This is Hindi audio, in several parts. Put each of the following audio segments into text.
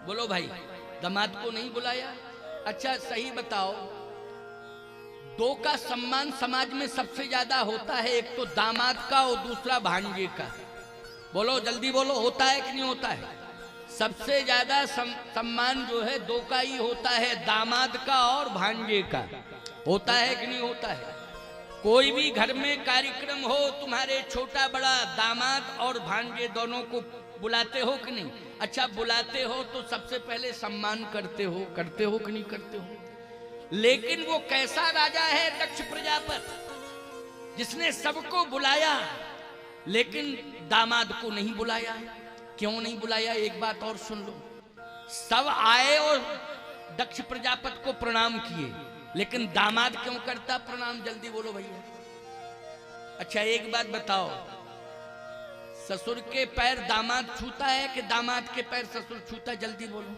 बोलो भाई, दामाद को नहीं बुलाया। अच्छा सही बताओ, दो का सम्मान समाज में सबसे ज्यादा होता है, एक तो दामाद का और दूसरा भांजे का। बोलो जल्दी बोलो, होता है कि नहीं होता है? सबसे ज्यादा सम्मान जो है दो का ही होता है, दामाद का और भांजे का। होता है कि नहीं होता है? कोई भी घर में कार्यक्रम हो, तुम्हारे छोटा बड़ा दामाद और भांजे दोनों को बुलाते हो कि नहीं? अच्छा बुलाते हो तो सबसे पहले सम्मान करते हो कि नहीं करते हो? लेकिन वो कैसा राजा है दक्ष प्रजापति, जिसने सबको बुलाया लेकिन दामाद को नहीं बुलाया। क्यों नहीं बुलाया? एक बात और सुन लो। सब आए और दक्ष प्रजापति को प्रणाम किए, लेकिन दामाद क्यों करता प्रणाम? जल्दी बोलो भैया। अच्छा एक बात बताओ, ससुर के पैर दामाद छूता है कि दामाद के पैर ससुर छूता है? जल्दी बोलो।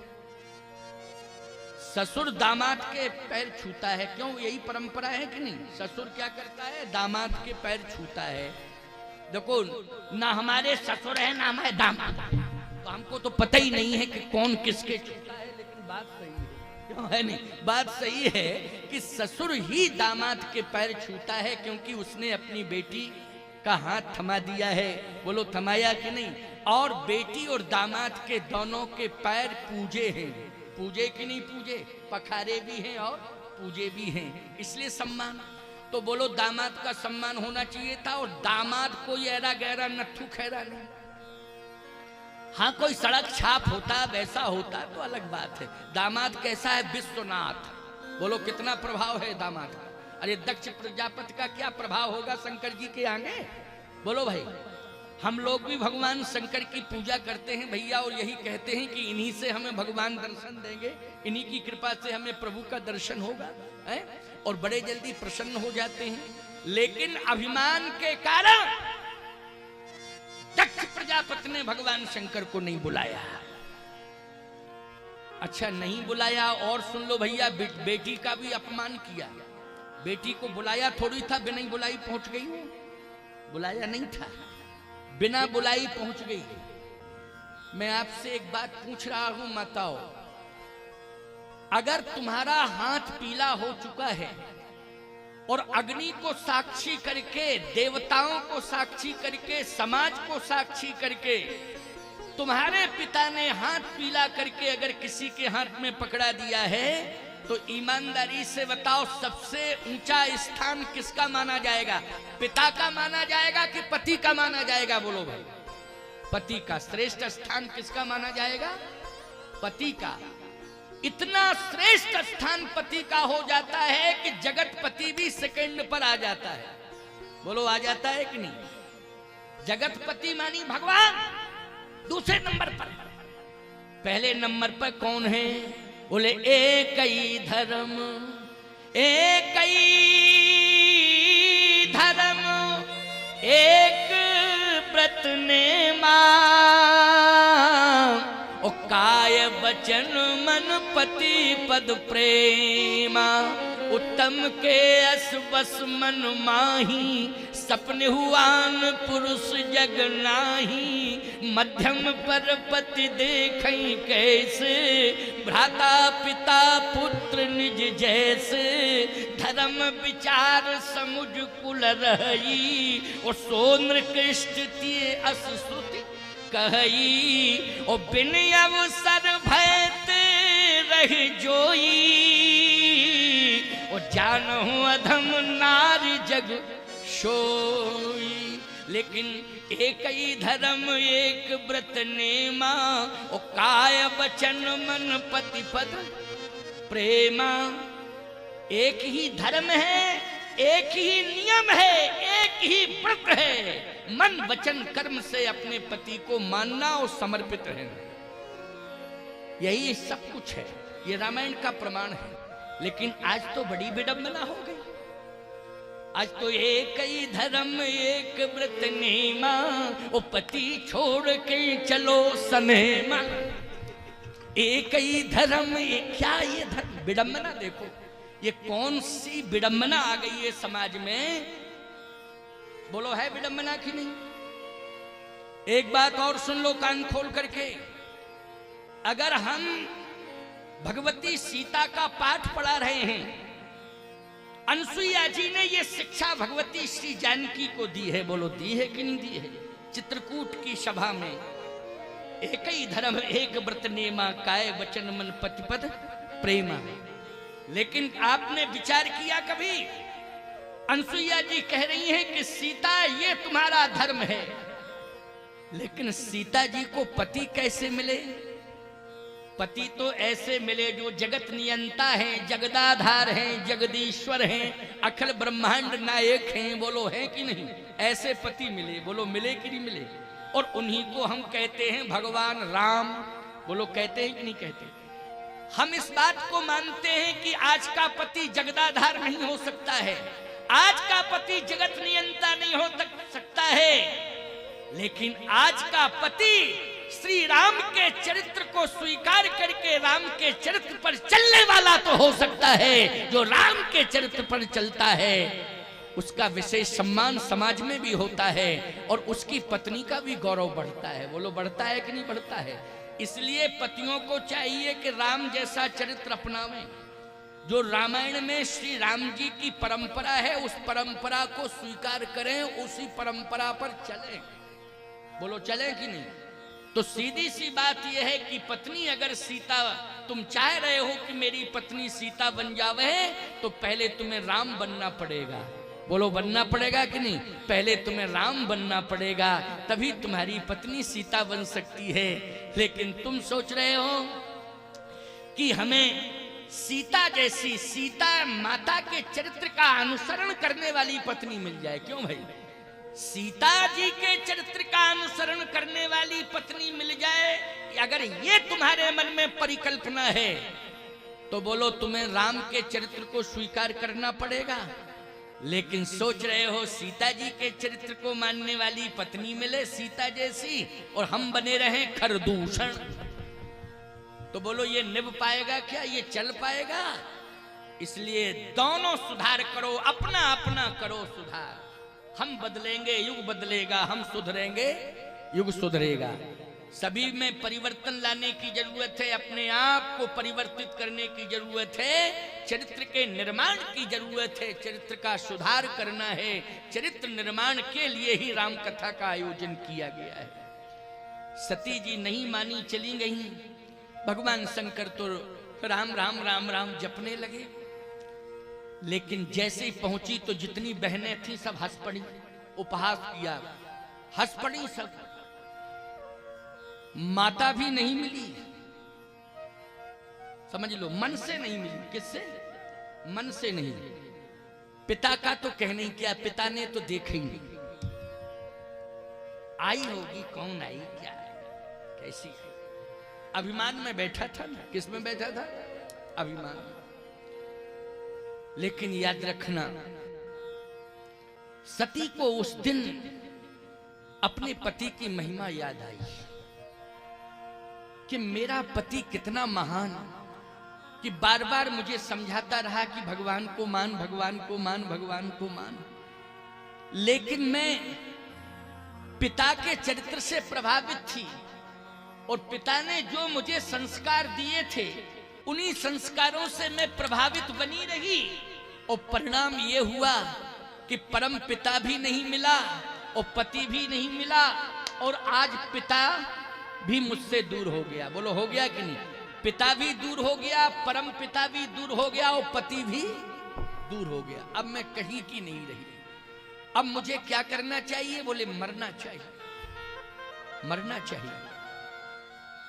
ससुर दामाद के पैर छूता है। क्यों? यही परंपरा है कि नहीं? ससुर क्या करता है? दामाद के पैर छूता है। देखो, ना हमारे ससुर है ना हमारे दामाद, तो हमको तो पता ही नहीं है कि कौन किसके छूता है। लेकिन बात सही है, क्यों है नहीं? बात सही है कि ससुर ही दामाद के पैर छूता है, क्योंकि उसने अपनी बेटी का हाथ थमा दिया है। बोलो थमाया कि नहीं? और बेटी और दामाद के दोनों के पैर पूजे हैं। पूजे कि नहीं पूजे? पखारे भी हैं और पूजे भी हैं, इसलिए सम्मान। तो बोलो दामाद का सम्मान होना चाहिए था। और दामाद कोई ऐरा गहरा नट्ठू खैरा नहीं। हाँ कोई सड़क छाप होता, वैसा होता तो अलग बात है। दामाद कैसा है? विश्वनाथ। बोलो कितना प्रभाव है दामाद का। अरे दक्ष प्रजापति का क्या प्रभाव होगा शंकर जी के आगे? बोलो भाई। हम लोग भी भगवान शंकर की पूजा करते हैं भैया, और यही कहते हैं कि इन्हीं से हमें भगवान दर्शन देंगे, इन्हीं की कृपा से हमें प्रभु का दर्शन होगा है? और बड़े जल्दी प्रसन्न हो जाते हैं। लेकिन अभिमान के कारण दक्ष प्रजापति ने भगवान शंकर को नहीं बुलाया। अच्छा नहीं बुलाया, और सुन लो भैया, बेटी का भी अपमान किया। बेटी को बुलाया थोड़ी था, बिना ही बुलाई पहुंच गई। बुलाया नहीं था, बिना बुलाई पहुंच गई। मैं आपसे एक बात पूछ रहा हूं माताओं, अगर तुम्हारा हाथ पीला हो चुका है और अग्नि को साक्षी करके, देवताओं को साक्षी करके, समाज को साक्षी करके तुम्हारे पिता ने हाथ पीला करके अगर किसी के हाथ में पकड़ा दिया है, तो ईमानदारी से बताओ सबसे ऊंचा स्थान किसका माना जाएगा? पिता का माना जाएगा कि पति का माना जाएगा? बोलो भाई। पति का। श्रेष्ठ स्थान किसका माना जाएगा? पति का। इतना श्रेष्ठ स्थान पति का हो जाता है कि जगतपति भी सेकंड पर आ जाता है। बोलो आ जाता है कि नहीं? जगतपति मानी भगवान दूसरे नंबर पर। पहले नंबर पर कौन है? बोले एक ही धर्म, एक ही धर्म, एक व्रत नेमा, ओ काय वचन मन पति पद प्रेमा, उत्तम के अस बस मन माही, सपने हुआन पुरुष जग नाही, मध्यम पर पति देखई कैसे, भ्राता पिता पुत्र निज जैसे, धर्म विचार समुझ कुल रही, और सोन कृष्ण तिये अस श्रुति कही, और बिन अवसर भयते रह जोई, और जानहु अधम नारी जग सोई। लेकिन एक ही धर्म एक व्रत नेमा, और काय वचन मन पति पद प्रेमा। एक ही धर्म है, एक ही नियम है, एक ही व्रत है, मन वचन कर्म से अपने पति को मानना और समर्पित रहना। यही सब कुछ है, ये रामायण का प्रमाण है। लेकिन आज तो बड़ी विडंबना हो गई। आज तो एक ही धर्म एक व्रत नेमा, ओ पति छोड़ के चलो सनेमा। एक ही धर्म, क्या ये धर्म? विडंबना देखो, ये कौन सी विडंबना आ गई है समाज में? बोलो है विडंबना कि नहीं? एक बात और सुन लो कान खोल करके, अगर हम भगवती सीता का पाठ पढ़ा रहे हैं, अनसुईया जी ने ये शिक्षा भगवती श्री जानकी को दी है, बोलो दी है कि नहीं दी है? चित्रकूट की सभा में एक ही धर्म एक व्रत नेमा, काय वचन मन पतिपद प्रेमा। लेकिन आपने विचार किया कभी? अनसुईया जी कह रही हैं कि सीता ये तुम्हारा धर्म है, लेकिन सीता जी को पति कैसे मिले? पति तो ऐसे मिले जो जगत नियंता हैं, जगदाधार हैं, जगदीश्वर हैं, अखिल ब्रह्मांड नायक हैं, बोलो हैं कि नहीं? ऐसे पति मिले, बोलो मिले कि नहीं मिले? और उन्हीं को हम कहते हैं भगवान राम, बोलो कहते हैं कि नहीं कहते? हम इस बात को मानते हैं कि आज का पति जगदाधार नहीं हो सकता है, आज का पति जगत नियंता नहीं हो सकता है, लेकिन आज का पति श्री राम के चरित्र को स्वीकार करके राम के चरित्र पर चलने वाला तो हो सकता है। जो राम के चरित्र पर चलता है उसका विशेष सम्मान समाज में भी होता है और उसकी पत्नी का भी गौरव बढ़ता है, बोलो बढ़ता है कि नहीं बढ़ता है? इसलिए पतियों को चाहिए कि राम जैसा चरित्र अपनावें। जो रामायण में श्री राम जी की परंपरा है उस परंपरा को स्वीकार करें, उसी परंपरा पर चलें, बोलो चलें कि नहीं? तो सीधी सी बात यह है कि पत्नी अगर सीता, तुम चाह रहे हो कि मेरी पत्नी सीता बन जावे, तो पहले तुम्हें राम बनना पड़ेगा, बोलो बनना पड़ेगा कि नहीं? पहले तुम्हें राम बनना पड़ेगा, तभी तुम्हारी पत्नी सीता बन सकती है। लेकिन तुम सोच रहे हो कि हमें सीता जैसी, सीता माता के चरित्र का अनुसरण करने वाली पत्नी मिल जाए। क्यों भाई? सीता जी के चरित्र का अनुसरण करने वाली पत्नी मिल जाए, अगर ये तुम्हारे मन में परिकल्पना है तो बोलो तुम्हें राम के चरित्र को स्वीकार करना पड़ेगा। लेकिन सोच रहे हो सीता जी के चरित्र को मानने वाली पत्नी मिले सीता जैसी और हम बने रहें खरदूषण, तो बोलो ये निभ पाएगा क्या? ये चल पाएगा? इसलिए दोनों सुधार करो, अपना अपना करो सुधार। हम बदलेंगे युग बदलेगा, हम सुधरेंगे युग सुधरेगा। सभी में परिवर्तन लाने की जरूरत है, अपने आप को परिवर्तित करने की जरूरत है, चरित्र के निर्माण की जरूरत है, चरित्र का सुधार करना है। चरित्र निर्माण के लिए ही राम कथा का आयोजन किया गया है। सती जी नहीं मानी, चली गई। भगवान शंकर तो राम राम राम राम जपने लगे, लेकिन जैसे ही पहुंची तो जितनी बहनें थी सब हंस पड़ी, उपहास किया, हंस पड़ी सब। माता भी नहीं मिली, समझ लो, मन से नहीं मिली। किससे? मन से नहीं। पिता का तो कहने ही क्या, पिता ने तो देखा ही नहीं। आई होगी, कौन आई, क्या है, कैसी है? अभिमान में बैठा था ना। किस में बैठा था? अभिमान में। लेकिन याद रखना, सती को उस दिन अपने पति की महिमा याद आई कि मेरा पति कितना महान, कि बार बार मुझे समझाता रहा कि भगवान को मान, भगवान को मान, भगवान को मान। लेकिन मैं पिता के चरित्र से प्रभावित थी और पिता ने जो मुझे संस्कार दिए थे उन्हीं संस्कारों से मैं प्रभावित बनी रही, और परिणाम ये हुआ कि परम पिता भी नहीं मिला और पति भी नहीं मिला, और आज पिता भी मुझसे दूर हो गया। बोलो हो गया कि नहीं? पिता भी दूर हो गया, परम पिता भी दूर हो गया और पति भी दूर हो गया। अब मैं कहीं की नहीं रही। अब मुझे क्या करना चाहिए? बोले मरना चाहिए, मरना चाहिए।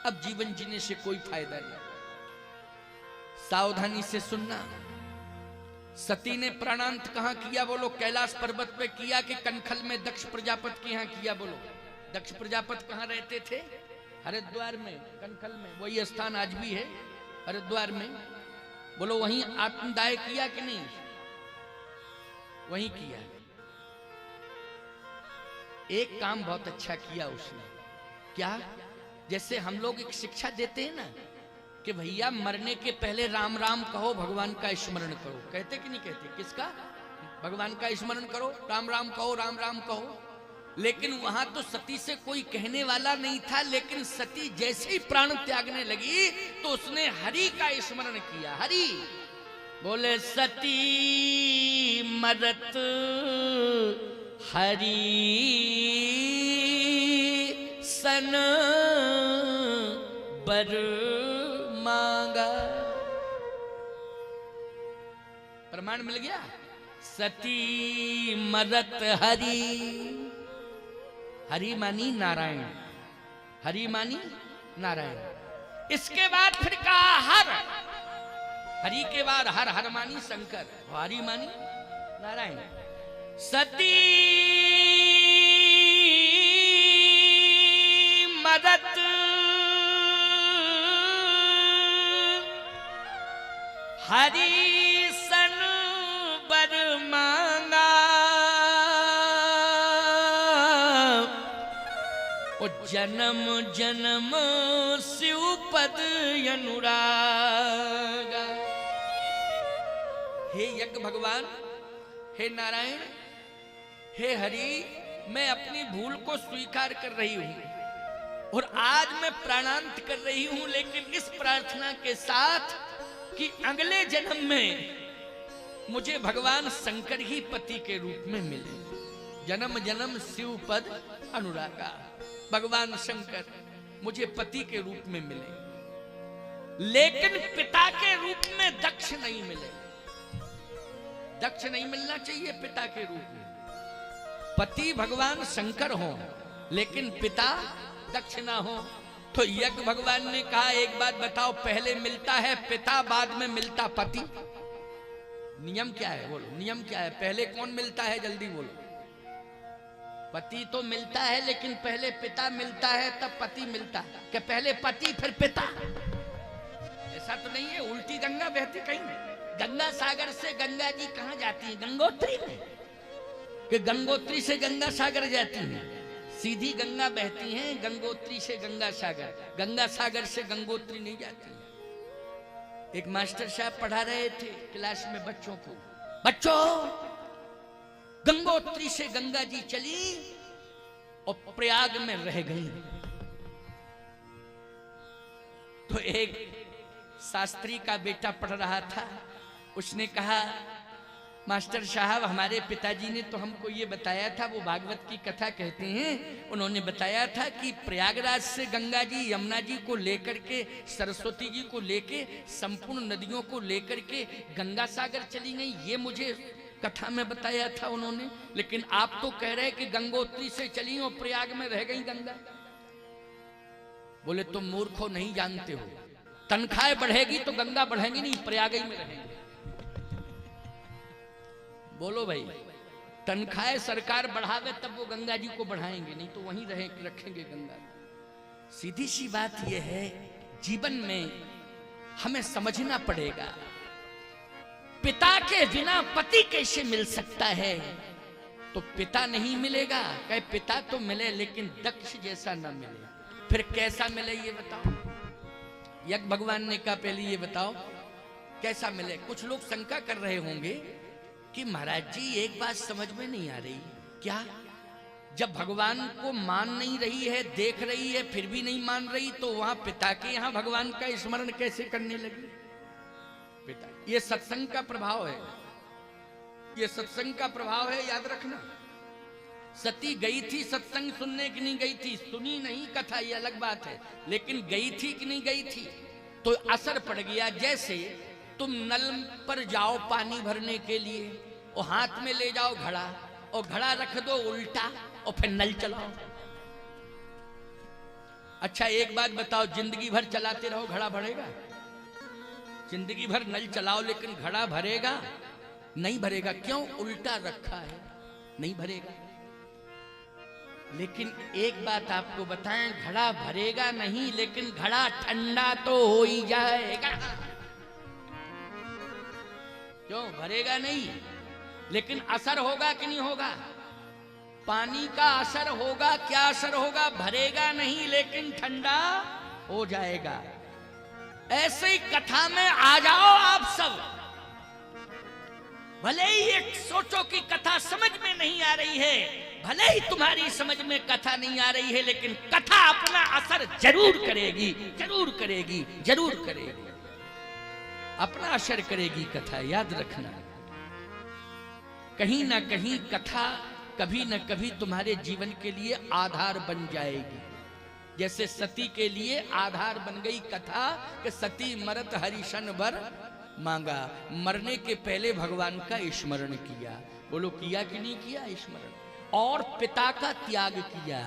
अब जीवन जीने से कोई फायदा नहीं। सावधानी से सुनना। सती ने प्राणांत कहां किया? बोलो कैलाश पर्वत पे किया कि कनखल में दक्ष प्रजापति के यहां किया? बोलो दक्ष प्रजापति कहां रहते थे? हरिद्वार में, कनखल में। वही स्थान आज भी है हरिद्वार में। बोलो वहीं आत्मदाह किया कि नहीं? वहीं किया। एक काम बहुत अच्छा किया उसने। क्या? जैसे हम लोग एक शिक्षा देते हैं ना कि भैया मरने के पहले राम राम कहो, भगवान का स्मरण करो। कहते कि नहीं कहते? किसका? भगवान का स्मरण करो, राम राम कहो, राम राम कहो। लेकिन वहां तो सती से कोई कहने वाला नहीं था, लेकिन सती जैसे ही प्राण त्यागने लगी तो उसने हरि का स्मरण किया। हरि बोले सती मरत हरि सन बर मांगा। प्रमाण मिल गया। सती मरत हरि, हरि मानी नारायण, हरि मानी नारायण। इसके बाद फिर कहा हर, हरि के बाद हर, हर मानी शंकर, हरि मानी नारायण। सती मदत हरि सन बर मांगा। ओ जन्म जन्म शिव पद अनुरागा। हे यज्ञ भगवान, हे नारायण, हे हरि, मैं अपनी भूल को स्वीकार कर रही हूं और आज मैं प्राणांत कर रही हूं, लेकिन इस प्रार्थना के साथ कि अगले जन्म में मुझे भगवान शंकर ही पति के रूप में मिले। जन्म जन्म शिव पद अनुरागा, भगवान शंकर मुझे पति के रूप में मिले, लेकिन पिता के रूप में दक्ष नहीं मिले। दक्ष नहीं मिलना चाहिए पिता के रूप में। पति भगवान शंकर हो, लेकिन पिता दक्ष ना हो। तो यज्ञ भगवान ने कहा एक बात बताओ, पहले मिलता है पिता, बाद में मिलता पति? नियम क्या है? बोलो नियम क्या है? पहले कौन मिलता है? जल्दी बोलो। पति तो मिलता है, लेकिन पहले पिता मिलता है तब पति मिलता है। क्या पहले पति फिर पिता? ऐसा तो नहीं है। उल्टी गंगा बहती कहीं नहीं। गंगा सागर से गंगा जी कहां जाती है? गंगोत्री में। कि गंगोत्री से गंगा सागर जाती है? सीधी गंगा बहती है गंगोत्री से गंगा सागर, गंगा सागर से गंगोत्री नहीं जाती। एक मास्टर साहब पढ़ा रहे थे क्लास में बच्चों को, बच्चों गंगोत्री से गंगा जी चली और प्रयाग में रह गई। तो एक शास्त्री का बेटा पढ़ रहा था, उसने कहा मास्टर साहब हमारे पिताजी ने तो हमको ये बताया था, वो भागवत की कथा कहते हैं, उन्होंने बताया था कि प्रयागराज से गंगा जी यमुना जी को लेकर के, सरस्वती जी को लेके, संपूर्ण नदियों को लेकर के गंगा सागर चली गई। ये मुझे कथा में बताया था उन्होंने, लेकिन आप तो कह रहे कि गंगोत्री से चली और प्रयाग में रह गई गंगा। बोले तुम मूर्खो, नहीं जानते हो, तनख्वाह बढ़ेगी तो गंगा बढ़ेगी नहीं, प्रयाग ही में रहेंगे। बोलो भाई, तनख्वाह सरकार बढ़ावे तब वो गंगा जी को बढ़ाएंगे, नहीं तो वहीं रखेंगे गंगा। सीधी सी बात यह है, जीवन में हमें समझना पड़ेगा पिता के बिना पति कैसे मिल सकता है। तो पिता नहीं मिलेगा, कहे पिता तो मिले लेकिन दक्ष जैसा ना मिले। फिर कैसा मिले ये बताओ? यज्ञ भगवान ने कहा पहले ये बताओ कैसा मिले। कुछ लोग शंका कर रहे होंगे कि महाराज जी एक बात समझ में नहीं आ रही, क्या? जब भगवान को मान नहीं रही है, देख रही है, फिर भी नहीं मान रही, तो वहां पिता के यहां भगवान का स्मरण कैसे करने लगी? पिता, ये सत्संग का प्रभाव है, ये सत्संग का प्रभाव है, याद रखना। सती गई थी सत्संग सुनने की नहीं गई थी, सुनी नहीं कथा, ये अलग बात है, लेकिन गई थी कि नहीं गई थी तो असर पड़ गया। जैसे तुम नल पर जाओ पानी भरने के लिए और हाथ में ले जाओ घड़ा और घड़ा रख दो उल्टा और फिर नल चलाओ। अच्छा एक बात बताओ, जिंदगी भर चलाते रहो घड़ा भरेगा? जिंदगी भर नल चलाओ लेकिन घड़ा भरेगा? नहीं भरेगा। क्यों? उल्टा रखा है, नहीं भरेगा। लेकिन एक बात आपको बताएं, घड़ा भरेगा नहीं लेकिन घड़ा ठंडा तो हो ही जाएगा। क्यों? भरेगा नहीं लेकिन असर होगा कि नहीं होगा? पानी का असर होगा। क्या असर होगा? भरेगा नहीं लेकिन ठंडा हो जाएगा। ऐसे ही कथा में आ जाओ आप सब। भले ही एक सोचो कि कथा समझ में नहीं आ रही है, भले ही तुम्हारी समझ में कथा नहीं आ रही है, लेकिन कथा अपना असर जरूर करेगी, जरूर करेगी, जरूर करेगी, अपना असर करेगी कथा, याद रखना। कहीं ना कहीं कथा कभी न कभी तुम्हारे जीवन के लिए आधार बन जाएगी। जैसे सती के लिए आधार बन गई कथा कि सती मरत हरिशन वर मांगा, मरने के पहले भगवान का स्मरण किया। बोलो किया कि नहीं किया स्मरण? और पिता का त्याग किया।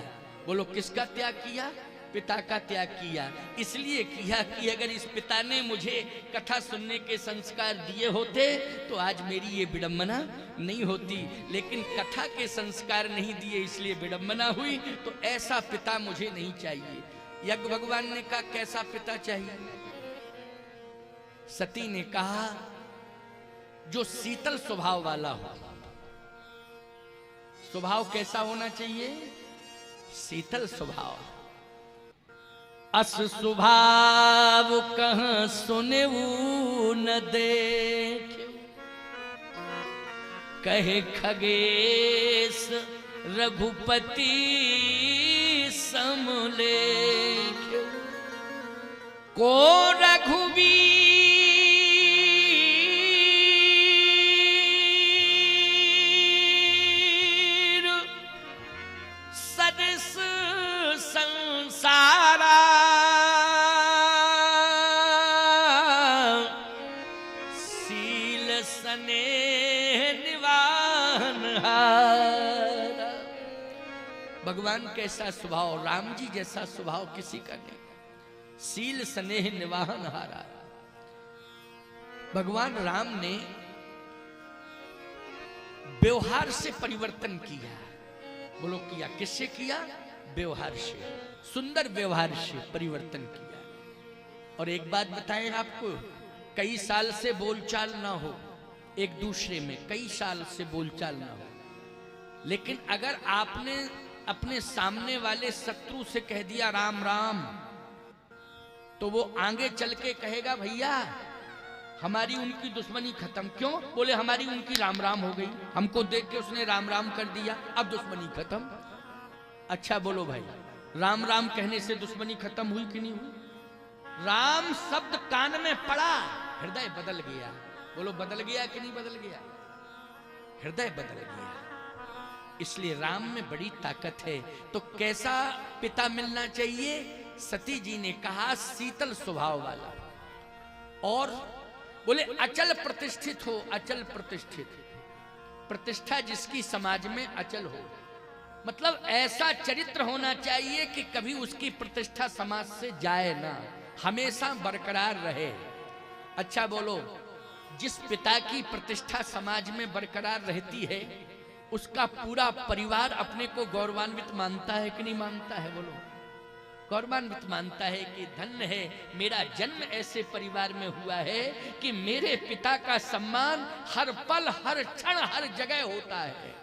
बोलो किसका त्याग किया? पिता का त्याग किया। इसलिए किया कि अगर इस पिता ने मुझे कथा सुनने के संस्कार दिए होते तो आज मेरी ये विडंबना नहीं होती, लेकिन कथा के संस्कार नहीं दिए इसलिए विडंबना हुई। तो ऐसा पिता मुझे नहीं चाहिए। यज्ञ भगवान ने कहा कैसा पिता चाहिए? सती ने कहा जो शीतल स्वभाव वाला हो। स्वभाव कैसा होना चाहिए? शीतल स्वभाव। अस स्वभाव कहाँ सुने न देखे, कहे खगेश रघुपति समलेख। को रघुवीर सदस संसारा, शील स्नेह निवान हारा। भगवान कैसा स्वभाव, राम जी जैसा स्वभाव किसी का नहीं। शील स्नेह निवाहन हारा। भगवान राम ने व्यवहार से परिवर्तन किया। बोलो किया, किससे किया? व्यवहार से, सुंदर व्यवहार से परिवर्तन किया। और एक बात बताएं आपको, कई साल से बोलचाल ना हो एक दूसरे में, कई साल से बोलचाल ना हो, लेकिन अगर आपने अपने सामने वाले शत्रु से कह दिया राम राम, तो वो आगे चल के कहेगा भैया हमारी उनकी दुश्मनी खत्म। क्यों? बोले हमारी उनकी राम राम हो गई, हमको देख के उसने राम राम कर दिया, अब दुश्मनी खत्म। अच्छा बोलो भाई, राम राम कहने से दुश्मनी खत्म हुई कि नहीं हुई? राम शब्द कान में पड़ा, हृदय बदल गया। बोलो बदल गया कि नहीं बदल गया? हृदय बदल गया। इसलिए राम में बड़ी ताकत है। तो कैसा पिता मिलना चाहिए? सती जी ने कहा शीतल स्वभाव वाला, और बोले अचल प्रतिष्ठित हो। अचल प्रतिष्ठित, प्रतिष्ठा जिसकी समाज में अचल हो, मतलब ऐसा चरित्र होना चाहिए कि कभी उसकी प्रतिष्ठा समाज से जाए ना, हमेशा बरकरार रहे। अच्छा बोलो, जिस पिता की प्रतिष्ठा समाज में बरकरार रहती है उसका पूरा परिवार अपने को गौरवान्वित मानता है कि नहीं मानता है? बोलो गौरवान्वित मानता है कि धन्य है मेरा जन्म ऐसे परिवार में हुआ है कि मेरे पिता का सम्मान हर पल हर क्षण हर जगह होता है।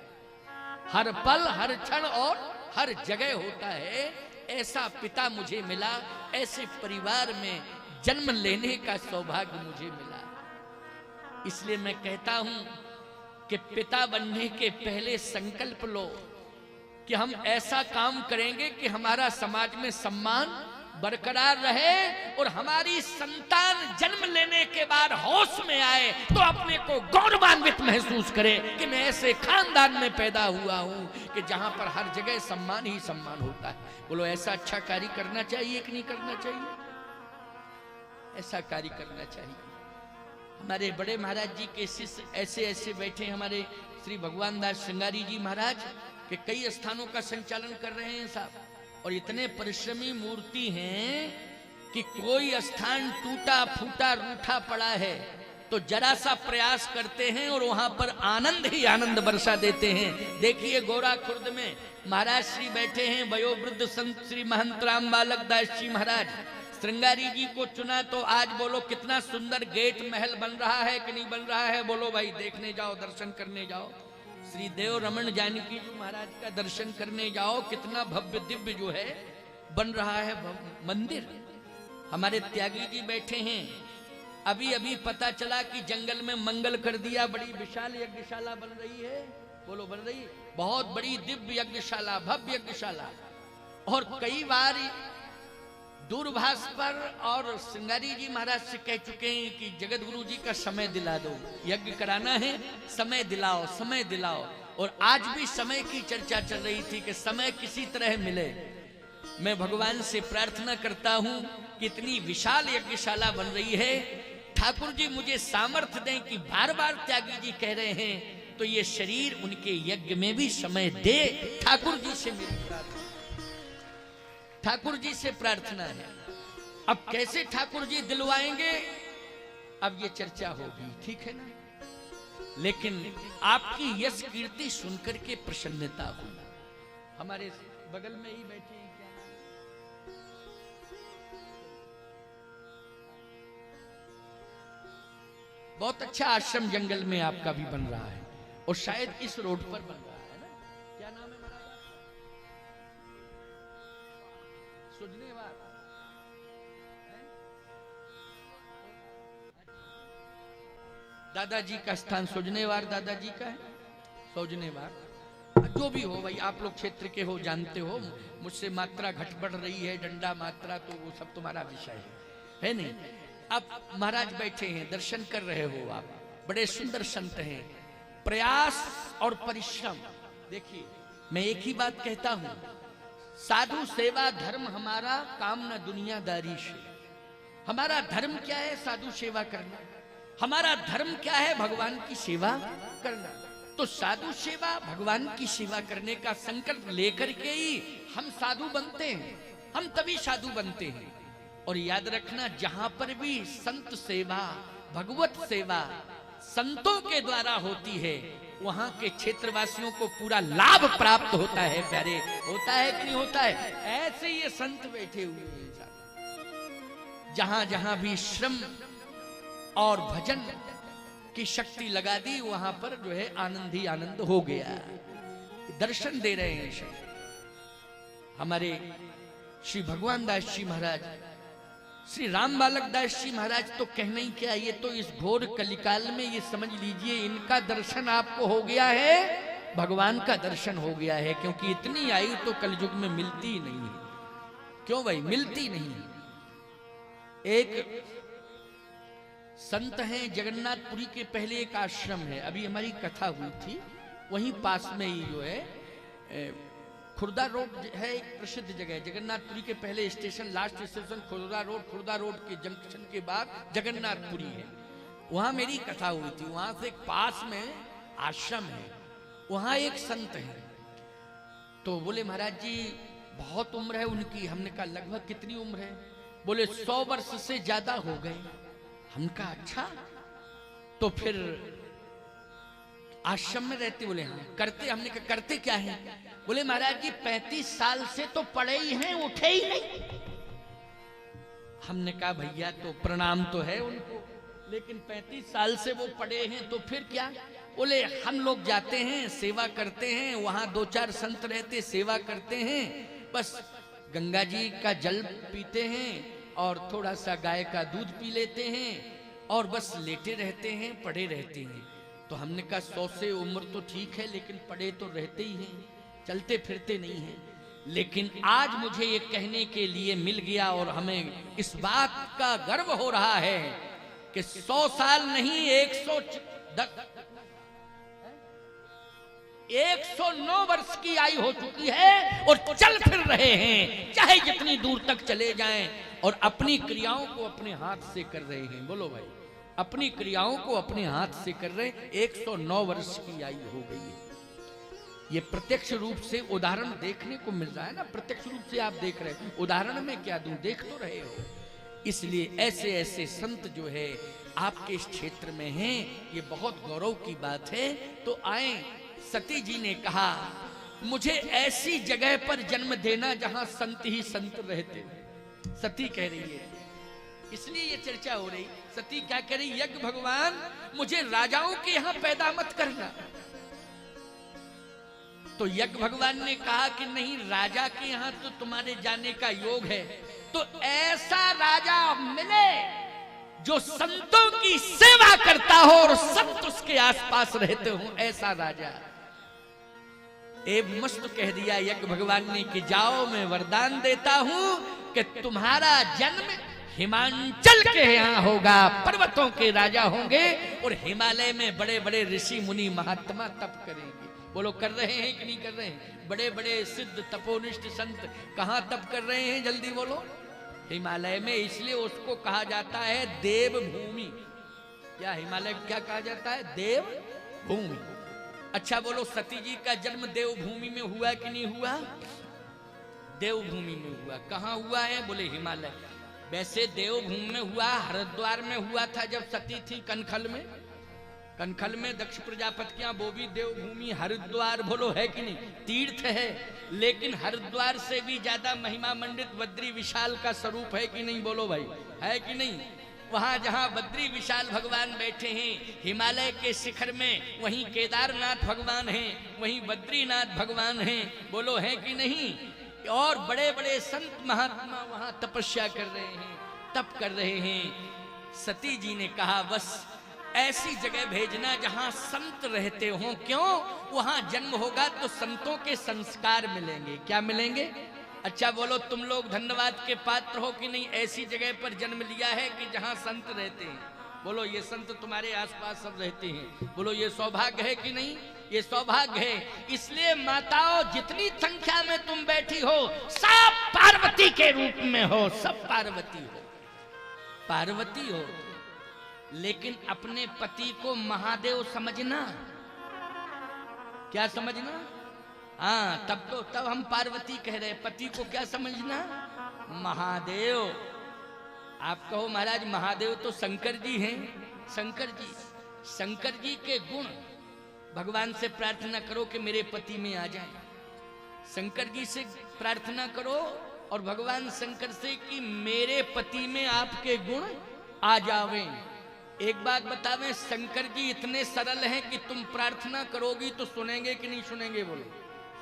हर पल हर क्षण और हर जगह होता है। ऐसा पिता मुझे मिला, ऐसे परिवार में जन्म लेने का सौभाग्य मुझे मिला। इसलिए मैं कहता हूं कि पिता बनने के पहले संकल्प लो कि हम ऐसा काम करेंगे कि हमारा समाज में सम्मान बरकरार रहे और हमारी संतान जन्म लेने के बाद होश में आए तो अपने को गौरवान्वित महसूस करे कि मैं ऐसे खानदान में पैदा हुआ हूं कि जहां पर हर जगह सम्मान ही सम्मान होता है। बोलो ऐसा अच्छा कार्य करना चाहिए कि नहीं करना चाहिए? ऐसा कार्य करना चाहिए। हमारे बड़े महाराज जी के शिष्य ऐसे ऐसे बैठे, हमारे श्री भगवान दास श्रृंगारी जी महाराज के कई स्थानों का संचालन कर रहे हैं साहब, और इतने परिश्रमी मूर्ति हैं कि कोई स्थान टूटा फूटा रूठा पड़ा है तो जरा सा प्रयास करते हैं और वहां पर आनंद ही आनंद बरसा देते हैं। देखिए गोरा खुर्द में महाराज श्री बैठे हैं, वयोवृद्ध संत श्री महंत राम बालक दास जी महाराज। श्रृंगारी जी को चुना तो आज बोलो कितना सुंदर गेट महल बन रहा है कि नहीं बन रहा है? बोलो भाई देखने जाओ, दर्शन करने जाओ। श्री देव रमन जानकी जी महाराज का दर्शन करने जाओ, कितना भव्य दिव्य जो है बन रहा है मंदिर। हमारे त्यागी जी बैठे हैं, अभी अभी पता चला कि जंगल में मंगल कर दिया, बड़ी विशाल यज्ञशाला बन रही है। बोलो बन रही, बहुत बड़ी दिव्य यज्ञशाला, भव्य यज्ञशाला। और कई बार दूरभाष पर और सिंगारी जी महाराज से कह चुके हैं कि जगत गुरु जी का समय दिला दो, यज्ञ कराना है, समय दिलाओ, समय दिलाओ। और आज भी समय की चर्चा चल रही थी कि समय किसी तरह मिले। मैं भगवान से प्रार्थना करता हूं कि इतनी विशाल यज्ञशाला बन रही है, ठाकुर जी मुझे सामर्थ्य दें कि बार बार त्यागी जी कह रहे हैं तो ये शरीर उनके यज्ञ में भी समय दे। ठाकुर जी से मेरी प्रार्थना, ठाकुर जी से प्रार्थना है। अब कैसे ठाकुर जी दिलवाएंगे, अब ये चर्चा होगी, ठीक है ना। लेकिन आपकी यश कीर्ति सुनकर के प्रसन्नता हुई। हमारे बगल में ही बैठे हैं, क्या बहुत अच्छा आश्रम जंगल में आपका भी बन रहा है, और शायद इस रोड पर बन रहा है ना। क्या नाम है महाराज? सुजनेवार। दादाजी का स्थान सुजनेवार दादाजी का है, सौजनेवार। जो भी हो भाई, आप लोग क्षेत्र के हो, जानते हो। मुझसे मात्रा घट बढ़ रही है, डंडा मात्रा, तो वो सब तुम्हारा विषय है नहीं। अब महाराज बैठे हैं, दर्शन कर रहे हो आप, बड़े सुंदर संत हैं। प्रयास और परिश्रम, देखिए मैं एक ही बात कहता हूं, साधु सेवा धर्म हमारा, काम न दुनियादारी से। हमारा धर्म क्या है? साधु सेवा करना। हमारा धर्म क्या है? भगवान की सेवा करना। तो साधु सेवा, भगवान की सेवा करने का संकल्प लेकर के ही हम साधु बनते हैं, हम तभी साधु बनते हैं। और याद रखना, जहां पर भी संत सेवा, भगवत सेवा संतों के द्वारा होती है, वहां के क्षेत्रवासियों को पूरा लाभ प्राप्त होता है। प्यारे, होता है कि नहीं होता है? ऐसे ये संत बैठे हुए हैं, जहां जहां भी श्रम और भजन की शक्ति लगा दी, वहां पर जो है आनंद ही आनंद हो गया। दर्शन दे रहे हैं हमारे श्री भगवान दास जी महाराज, श्री राम बालक दास जी महाराज। तो कहना ही क्या, ये तो इस घोर कलिकाल में ये समझ लीजिए, इनका दर्शन आपको हो गया है, भगवान का दर्शन हो गया है। क्योंकि इतनी आयु तो कलयुग में मिलती ही नहीं है। क्यों भाई? मिलती नहीं। एक संत हैं जगन्नाथपुरी के, पहले एक आश्रम है, अभी हमारी कथा हुई थी, वहीं पास में ही जो है खुर्दा रोड है, एक प्रसिद्ध जगह। जगन्नाथपुरी के पहले station, last station Khurda road, Khurda road के जंक्शन के बाद जगन्नाथपुरी है, वहां मेरी कथा हुई थी। वहां से एक पास में आश्रम है, वहां एक संत है। तो बोले महाराज जी बहुत उम्र है उनकी। हमने कहा लगभग कितनी उम्र है? बोले 100 वर्ष से ज्यादा हो गए। हमने कहा अच्छा, तो फिर आश्रम में रहते? बोले हाँ। करते? हमने कहा करते क्या है? बोले महाराज जी 35 साल से तो पड़े ही हैं, उठे ही नहीं। हमने कहा भैया तो प्रणाम तो है उनको, लेकिन 35 साल से वो पड़े हैं तो फिर क्या? बोले हम लोग जाते हैं, सेवा करते हैं, वहां 2-4 संत रहते, सेवा करते हैं, बस गंगा जी का जल पीते हैं और थोड़ा सा गाय का दूध पी लेते हैं और बस लेटे रहते हैं, पड़े रहते हैं। तो हमने कहा 100 से उम्र तो ठीक है, लेकिन पड़े तो रहते ही हैं, चलते फिरते नहीं हैं। लेकिन आज मुझे ये कहने के लिए मिल गया और हमें इस बात का गर्व हो रहा है कि 100 साल नहीं, 109 वर्ष की आयु हो चुकी है और चल फिर रहे हैं, चाहे जितनी दूर तक चले जाएं, और अपनी क्रियाओं को अपने हाथ से कर रहे हैं। बोलो भाई, अपनी क्रियाओं को अपने हाथ से कर रहे हैं। 109 वर्ष की आयु हो गई है। ये प्रत्यक्ष रूप से उदाहरण देखने को मिल रहा है ना, प्रत्यक्ष रूप से आप देख रहे हैं, उदाहरण में क्या दूं, देख तो रहे हो। इसलिए ऐसे ऐसे संत जो है आपके इस क्षेत्र में हैं, ये बहुत गौरव की बात है। तो आए, सती जी ने कहा मुझे ऐसी जगह पर जन्म देना जहां संत ही संत रहते। सती कह रही है, इसलिए ये चर्चा हो रही। सती क्या कह रही? यज्ञ भगवान मुझे राजाओं के यहां पैदा मत करना। तो यज्ञ भगवान ने कहा कि नहीं, राजा के यहां तो तुम्हारे जाने का योग है, तो ऐसा राजा मिले जो संतों की सेवा करता हो और संत उसके आसपास रहते हो, ऐसा राजा। एक मस्त कह दिया यज्ञ भगवान ने कि जाओ मैं वरदान देता हूं कि तुम्हारा जन्म हिमांचल के यहाँ होगा, पर्वतों के राजा होंगे और हिमालय में बड़े बड़े ऋषि मुनि महात्मा तप करेंगे। बोलो कर रहे हैं कि नहीं कर रहे हैं? बड़े बड़े सिद्ध तपोनिष्ठ संत कहाँ तप कर रहे हैं? जल्दी बोलो। हिमालय में, इसलिए उसको कहा जाता है देव भूमि। क्या हिमालय क्या कहा जाता है? देव भूमि। अच्छा बोलो, सती जी का जन्म देवभूमि में हुआ कि नहीं हुआ? देवभूमि में हुआ। कहाँ हुआ है? बोले हिमालय। वैसे देवभूमि में हुआ, हरिद्वार में हुआ था जब सती थी कनखल में। कनखल में दक्ष प्रजापति क्या, वो भी देवभूमि। हरिद्वार बोलो है कि नहीं? तीर्थ है, लेकिन हरिद्वार से भी ज्यादा महिमा मंडित बद्री विशाल का स्वरूप है कि नहीं? बोलो भाई, है कि नहीं? वहां जहां बद्री विशाल भगवान बैठे हैं हिमालय के शिखर में, वहीं केदारनाथ भगवान हैं, वहीं बद्रीनाथ भगवान हैं। बोलो है कि नहीं? और बड़े बड़े संत महात्मा वहां तपस्या कर रहे हैं, तप कर रहे हैं। सती जी ने कहा बस ऐसी जगह भेजना जहां संत रहते हो। क्यों? वहां जन्म होगा तो संतों के संस्कार मिलेंगे। क्या मिलेंगे? अच्छा बोलो, तुम लोग धन्यवाद के पात्र हो कि नहीं? ऐसी जगह पर जन्म लिया है कि जहां संत रहते हैं। बोलो ये संत तुम्हारे आसपास सब रहते हैं। बोलो ये सौभाग्य है कि नहीं? ये सौभाग्य है। इसलिए माताओं, जितनी संख्या में तुम बैठी हो सब पार्वती के रूप में हो, सब पार्वती हो, पार्वती हो। लेकिन अपने पति को महादेव समझना। क्या समझना? हाँ, तब हम पार्वती कह रहे। पति को क्या समझना? महादेव। आप कहो महाराज महादेव तो शंकर जी हैं। शंकर जी के गुण भगवान से प्रार्थना करो कि मेरे पति में आ जाए। शंकर जी से प्रार्थना करो और भगवान शंकर से कि मेरे पति में आपके गुण आ जावे। एक बात बतावें, शंकर जी इतने सरल हैं कि तुम प्रार्थना करोगी तो सुनेंगे कि नहीं सुनेंगे? बोलो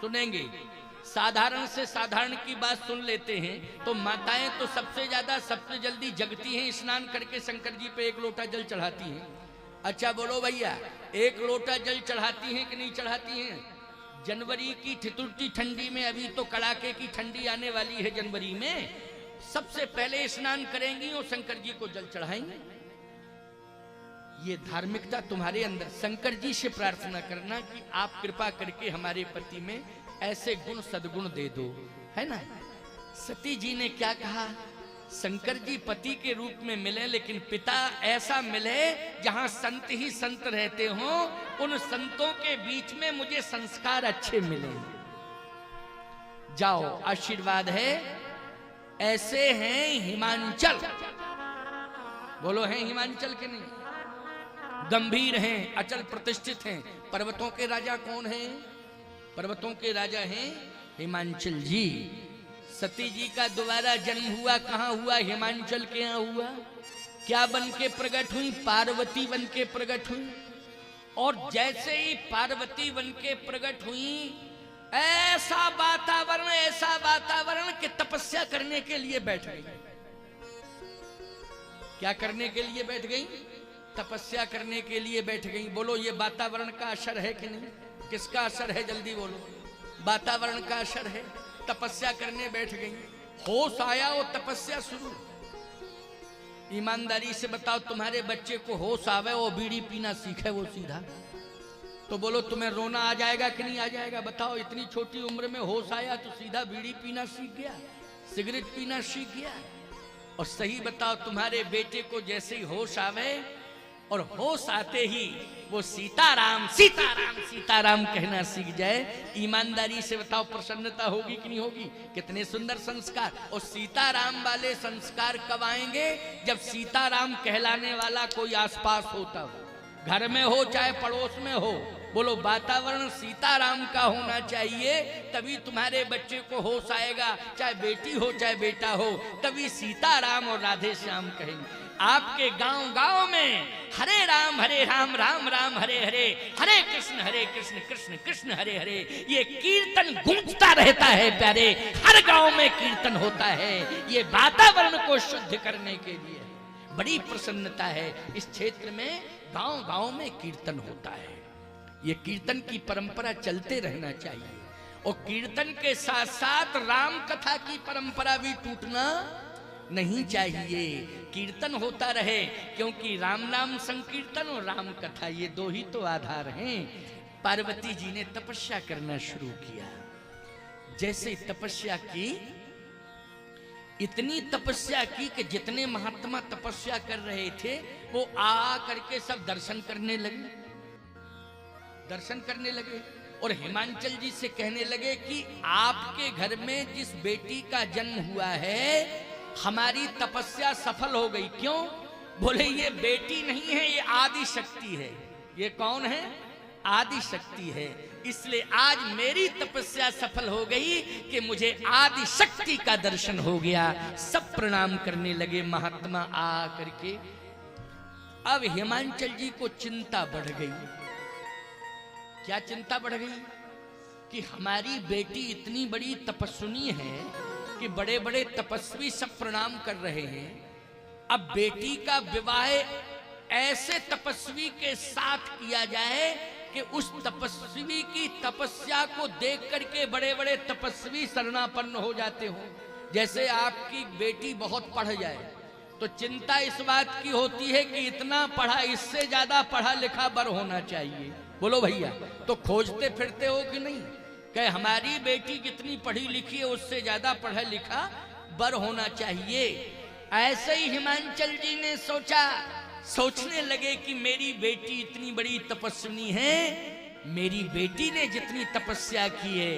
सुनेंगे। साधारण से साधारण की बात सुन लेते हैं। तो माताएं तो सबसे ज्यादा सबसे जल्दी जगती हैं, स्नान करके शंकर जी पे एक लोटा जल चढ़ाती हैं। अच्छा बोलो भैया, एक लोटा जल चढ़ाती हैं कि नहीं चढ़ाती हैं? जनवरी की ठिठुरती ठंडी में, अभी तो कड़ाके की ठंडी आने वाली है जनवरी में, सबसे पहले स्नान करेंगी और शंकर जी को जल चढ़ाएंगे। ये धार्मिकता तुम्हारे अंदर। शंकर जी से प्रार्थना करना कि आप कृपा करके हमारे पति में ऐसे गुण सद्गुण दे दो, है ना? सती जी ने क्या कहा? शंकर जी पति के रूप में मिले, लेकिन पिता ऐसा मिले जहां संत ही संत रहते हो। उन संतों के बीच में मुझे संस्कार अच्छे मिले। जाओ, आशीर्वाद है। ऐसे हैं हिमांचल। बोलो हैं हिमांचल के नहीं? गंभीर हैं, अचल प्रतिष्ठित हैं। पर्वतों के राजा कौन हैं? पर्वतों के राजा हैं हिमांचल जी। सती जी का दोबारा जन्म हुआ, कहाँ हुआ? हिमांचल के यहाँ हुआ। क्या बन के प्रकट हुई? पार्वती बन के प्रकट हुई। और जैसे ही पार्वती बन के प्रकट हुई, ऐसा वातावरण कि तपस्या करने के लिए बैठ गई। क्या करने के लिए बैठ गई? तपस्या करने के लिए बैठ गई। बोलो ये वातावरण का असर है कि नहीं? किसका असर है? जल्दी बोलो। वातावरण का असर है। तपस्या करने बैठ गई, होश आया और तपस्या शुरू। ईमानदारी से बताओ, तुम्हारे बच्चे को होश आवे और बीड़ी पीना सीखे वो सीधा, तो बोलो तुम्हें रोना आ जाएगा कि नहीं आ जाएगा? बताओ, इतनी छोटी उम्र में होश आया तो सीधा बीड़ी पीना सीख गया, सिगरेट पीना सीख गया। और सही बताओ, तुम्हारे बेटे को जैसे ही होश आवे और होश आते ही वो सीताराम सीताराम सीताराम कहना सीख जाए, ईमानदारी से बताओ प्रसन्नता होगी कि नहीं होगी? कितने सुंदर संस्कार। और सीताराम वाले संस्कार कब आएंगे? जब सीताराम कहलाने वाला कोई आसपास होता हो, घर में हो चाहे पड़ोस में हो। बोलो वातावरण सीताराम का होना चाहिए, तभी तुम्हारे बच्चे को होश आएगा। चाहे बेटी हो चाहे बेटा हो, तभी सीताराम और राधे श्याम कहेंगे। आपके गांव गांव में हरे राम राम राम हरे हरे, हरे कृष्ण कृष्ण कृष्ण हरे हरे, ये कीर्तन गूंजता रहता है प्यारे। हर गांव में कीर्तन होता है, ये वातावरण को शुद्ध करने के लिए। बड़ी प्रसन्नता है इस क्षेत्र में, गांव गांव में कीर्तन होता है। ये कीर्तन की परंपरा चलते रहना चाहिए। और कीर्तन के साथ साथ राम कथा की परंपरा भी टूटना नहीं चाहिए। कीर्तन होता रहे, क्योंकि राम नाम संकीर्तन और राम कथा ये दो ही तो आधार हैं। पार्वती जी ने तपस्या करना शुरू किया। जैसे तपस्या की, इतनी तपस्या की कि जितने महात्मा तपस्या कर रहे थे वो आ करके सब दर्शन करने लगे और हिमांचल जी से कहने लगे कि आपके घर में जिस बेटी का जन्म हुआ है हमारी तपस्या सफल हो गई। क्यों? बोले ये बेटी नहीं है, ये आदि शक्ति है। ये कौन है? आदि शक्ति है। इसलिए आज मेरी तपस्या सफल हो गई कि मुझे आदि शक्ति का दर्शन हो गया। सब प्रणाम करने लगे महात्मा आ करके। अब हिमांचल जी को चिंता बढ़ गई। क्या चिंता बढ़ गई? कि हमारी बेटी इतनी बड़ी तपस्विनी है कि बड़े बड़े तपस्वी सब प्रणाम कर रहे हैं। अब बेटी का विवाह ऐसे तपस्वी के साथ किया जाए कि उस तपस्वी की तपस्या को देख करके बड़े बड़े तपस्वी शरणापन्न हो जाते हो। जैसे आपकी बेटी बहुत पढ़ जाए तो चिंता इस बात की होती है कि इतना पढ़ा, इससे ज्यादा पढ़ा लिखा बर होना चाहिए। बोलो भैया, तो खोजते फिरते हो कि नहीं? कि हमारी बेटी कितनी पढ़ी लिखी है, उससे ज्यादा पढ़ा लिखा बर होना चाहिए। ऐसे ही हिमांचल जी ने सोचने लगे कि मेरी बेटी इतनी बड़ी तपस्विनी है, मेरी बेटी ने जितनी तपस्या की है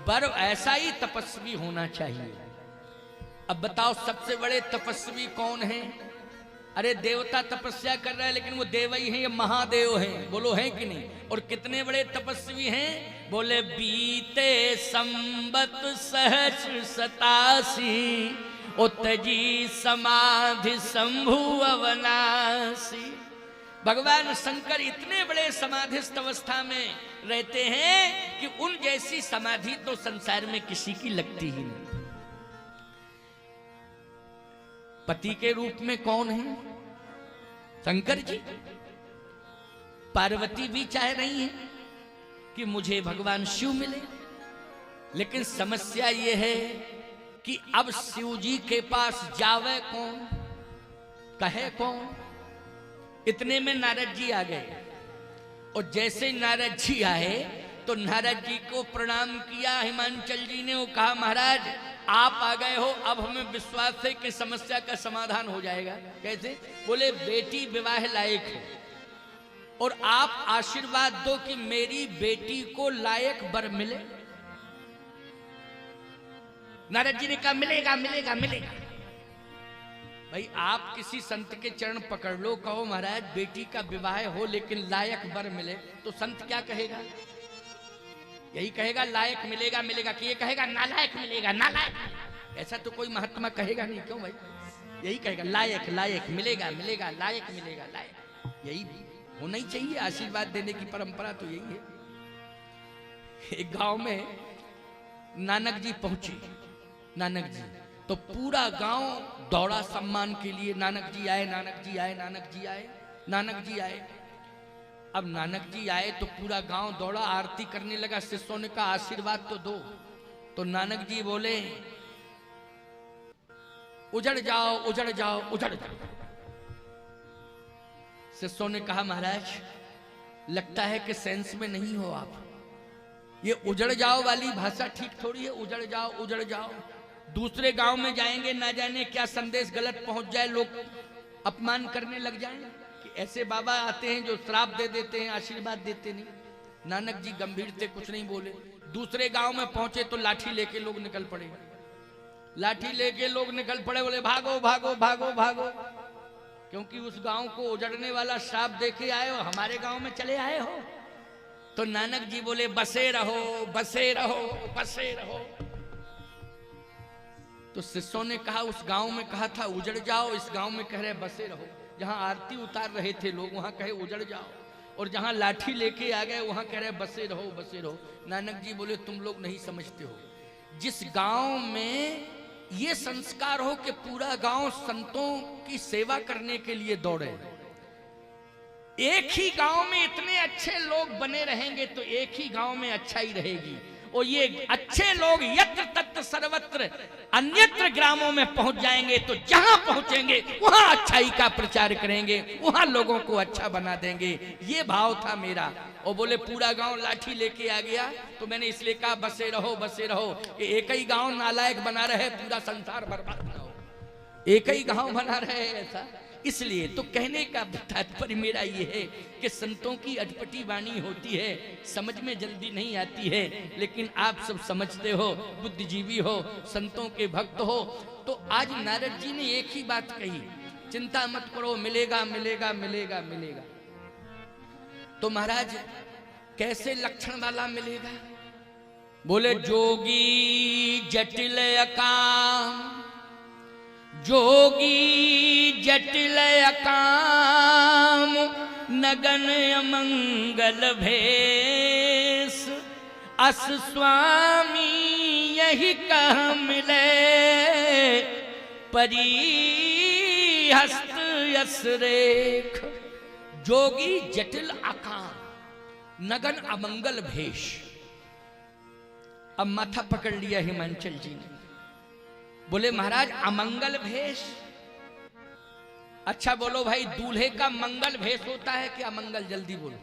बर ऐसा ही तपस्वी होना चाहिए। अब बताओ सबसे बड़े तपस्वी कौन है? अरे देवता तपस्या कर रहा है लेकिन वो देव ही हैं, ये महादेव हैं। बोलो हैं कि नहीं? और कितने बड़े तपस्वी हैं? बोले बीते संबत सहस्र 87 उतजी समाधि शंभु अवनासी। भगवान शंकर इतने बड़े समाधिस्थ अवस्था में रहते हैं कि उन जैसी समाधि तो संसार में किसी की लगती ही नहीं। पति के रूप में कौन है? शंकर जी। पार्वती भी चाह रही है कि मुझे भगवान शिव मिले, लेकिन समस्या यह है कि अब शिव जी के पास जावे कौन, कहे कौन? इतने में नारद जी आ गए। और जैसे नारद जी आए तो नारद जी को प्रणाम किया हिमांचल जी ने। वो कहा महाराज आप आ गए हो, अब हमें विश्वास है कि समस्या का समाधान हो जाएगा। कैसे? बोले बेटी विवाह लायक है और आप आशीर्वाद दो कि मेरी बेटी को लायक वर मिले। नारद जी ने कहा मिलेगा मिलेगा मिलेगा। भाई आप किसी संत के चरण पकड़ लो, कहो महाराज बेटी का विवाह हो लेकिन लायक वर मिले, तो संत क्या कहेगा? यही कहेगा लायक मिलेगा मिलेगा, कि ये कहेगा नालायक मिलेगा नालायक। ऐसा तो कोई महात्मा कहेगा नहीं। क्यों भाई? यही कहेगा लायक लायक मिलेगा मिलेगा, लायक मिलेगा लायक। यही होना ही चाहिए। आशीर्वाद देने की परंपरा तो यही है। एक गांव में नानक जी पहुंचे। नानक जी तो पूरा गांव दौड़ा सम्मान के लिए। नानक जी आए, नानक जी आए, नानक जी आए, नानक जी आए। अब नानक जी आए तो पूरा गांव दौड़ा, आरती करने लगा। शिष्यों ने कहा आशीर्वाद तो दो। तो नानक जी बोले उजड़ जाओ उजड़ जाओ उजड़ जाओ। शिष्यों ने कहा महाराज लगता है कि सेंस में नहीं हो आप। ये उजड़ जाओ वाली भाषा ठीक थोड़ी है। उजड़ जाओ उजड़ जाओ। दूसरे गांव में जाएंगे, ना जाने क्या संदेश गलत पहुंच जाए, लोग अपमान करने लग जाएं कि ऐसे बाबा आते हैं जो श्राप दे देते हैं, आशीर्वाद देते नहीं। नानक जी गंभीर थे, कुछ नहीं बोले। दूसरे गांव में पहुंचे तो लाठी लेके लोग निकल पड़े। लाठी लेके लोग निकल पड़े, बोले भागो भागो भागो भागो, क्योंकि उस गांव को उजड़ने वाला श्राप देके आए हो, हमारे गांव में चले आए हो। तो नानक जी बोले बसे रहो बसे रहो बसे रहो। तो शिष्यों ने कहा उस गांव में कहा था उजड़ जाओ, इस गांव में कह रहे बसे रहो। जहां आरती उतार रहे थे लोग वहां कहे उजड़ जाओ, और जहां लाठी लेके आ गए वहां कह रहे बसे रहो बसे रहो। नानक जी बोले तुम लोग नहीं समझते हो, जिस गांव में ये संस्कार हो कि पूरा गांव संतों की सेवा करने के लिए दौड़े, एक ही गांव में इतने अच्छे लोग बने रहेंगे तो एक ही गांव में अच्छाई रहेगी। और ये अच्छे लोग यत्र तत्र सर्वत्र अन्यत्र ग्रामों में पहुंच जाएंगे तो जहां पहुंचेंगे वहां अच्छाई का प्रचार करेंगे, वहां लोगों को अच्छा बना देंगे। ये भाव था मेरा। और बोले पूरा गांव लाठी लेके आ गया, तो मैंने इसलिए कहा बसे रहो बसे रहो, एक ही गांव नालायक बना रहे, पूरा संसार बर्बाद ना हो, एक ही गांव बना रहे ऐसा। इसलिए तो कहने का तात्पर्य मेरा ये है कि संतों की अटपटी वाणी होती है, समझ में जल्दी नहीं आती है, लेकिन आप सब समझते हो, बुद्धिजीवी हो, संतों के भक्त हो। तो आज नारद जी ने एक ही बात कही, चिंता मत करो, मिलेगा मिलेगा मिलेगा मिलेगा। तो महाराज कैसे लक्षण वाला मिलेगा? बोले जोगी जटिल अकाम, जोगी जटिल अकाम, नगन अमंगल भेष, अस स्वामी यही कह मिले, परी हस्त यस रेख। जोगी जटिल आकाम, नगन अमंगल भेष। अब माथा पकड़ लिया हिमांचल जी ने। बोले महाराज अमंगल भेष, अच्छा बोलो भाई, दूल्हे का मंगल भेष होता है कि अमंगल? जल्दी बोलो।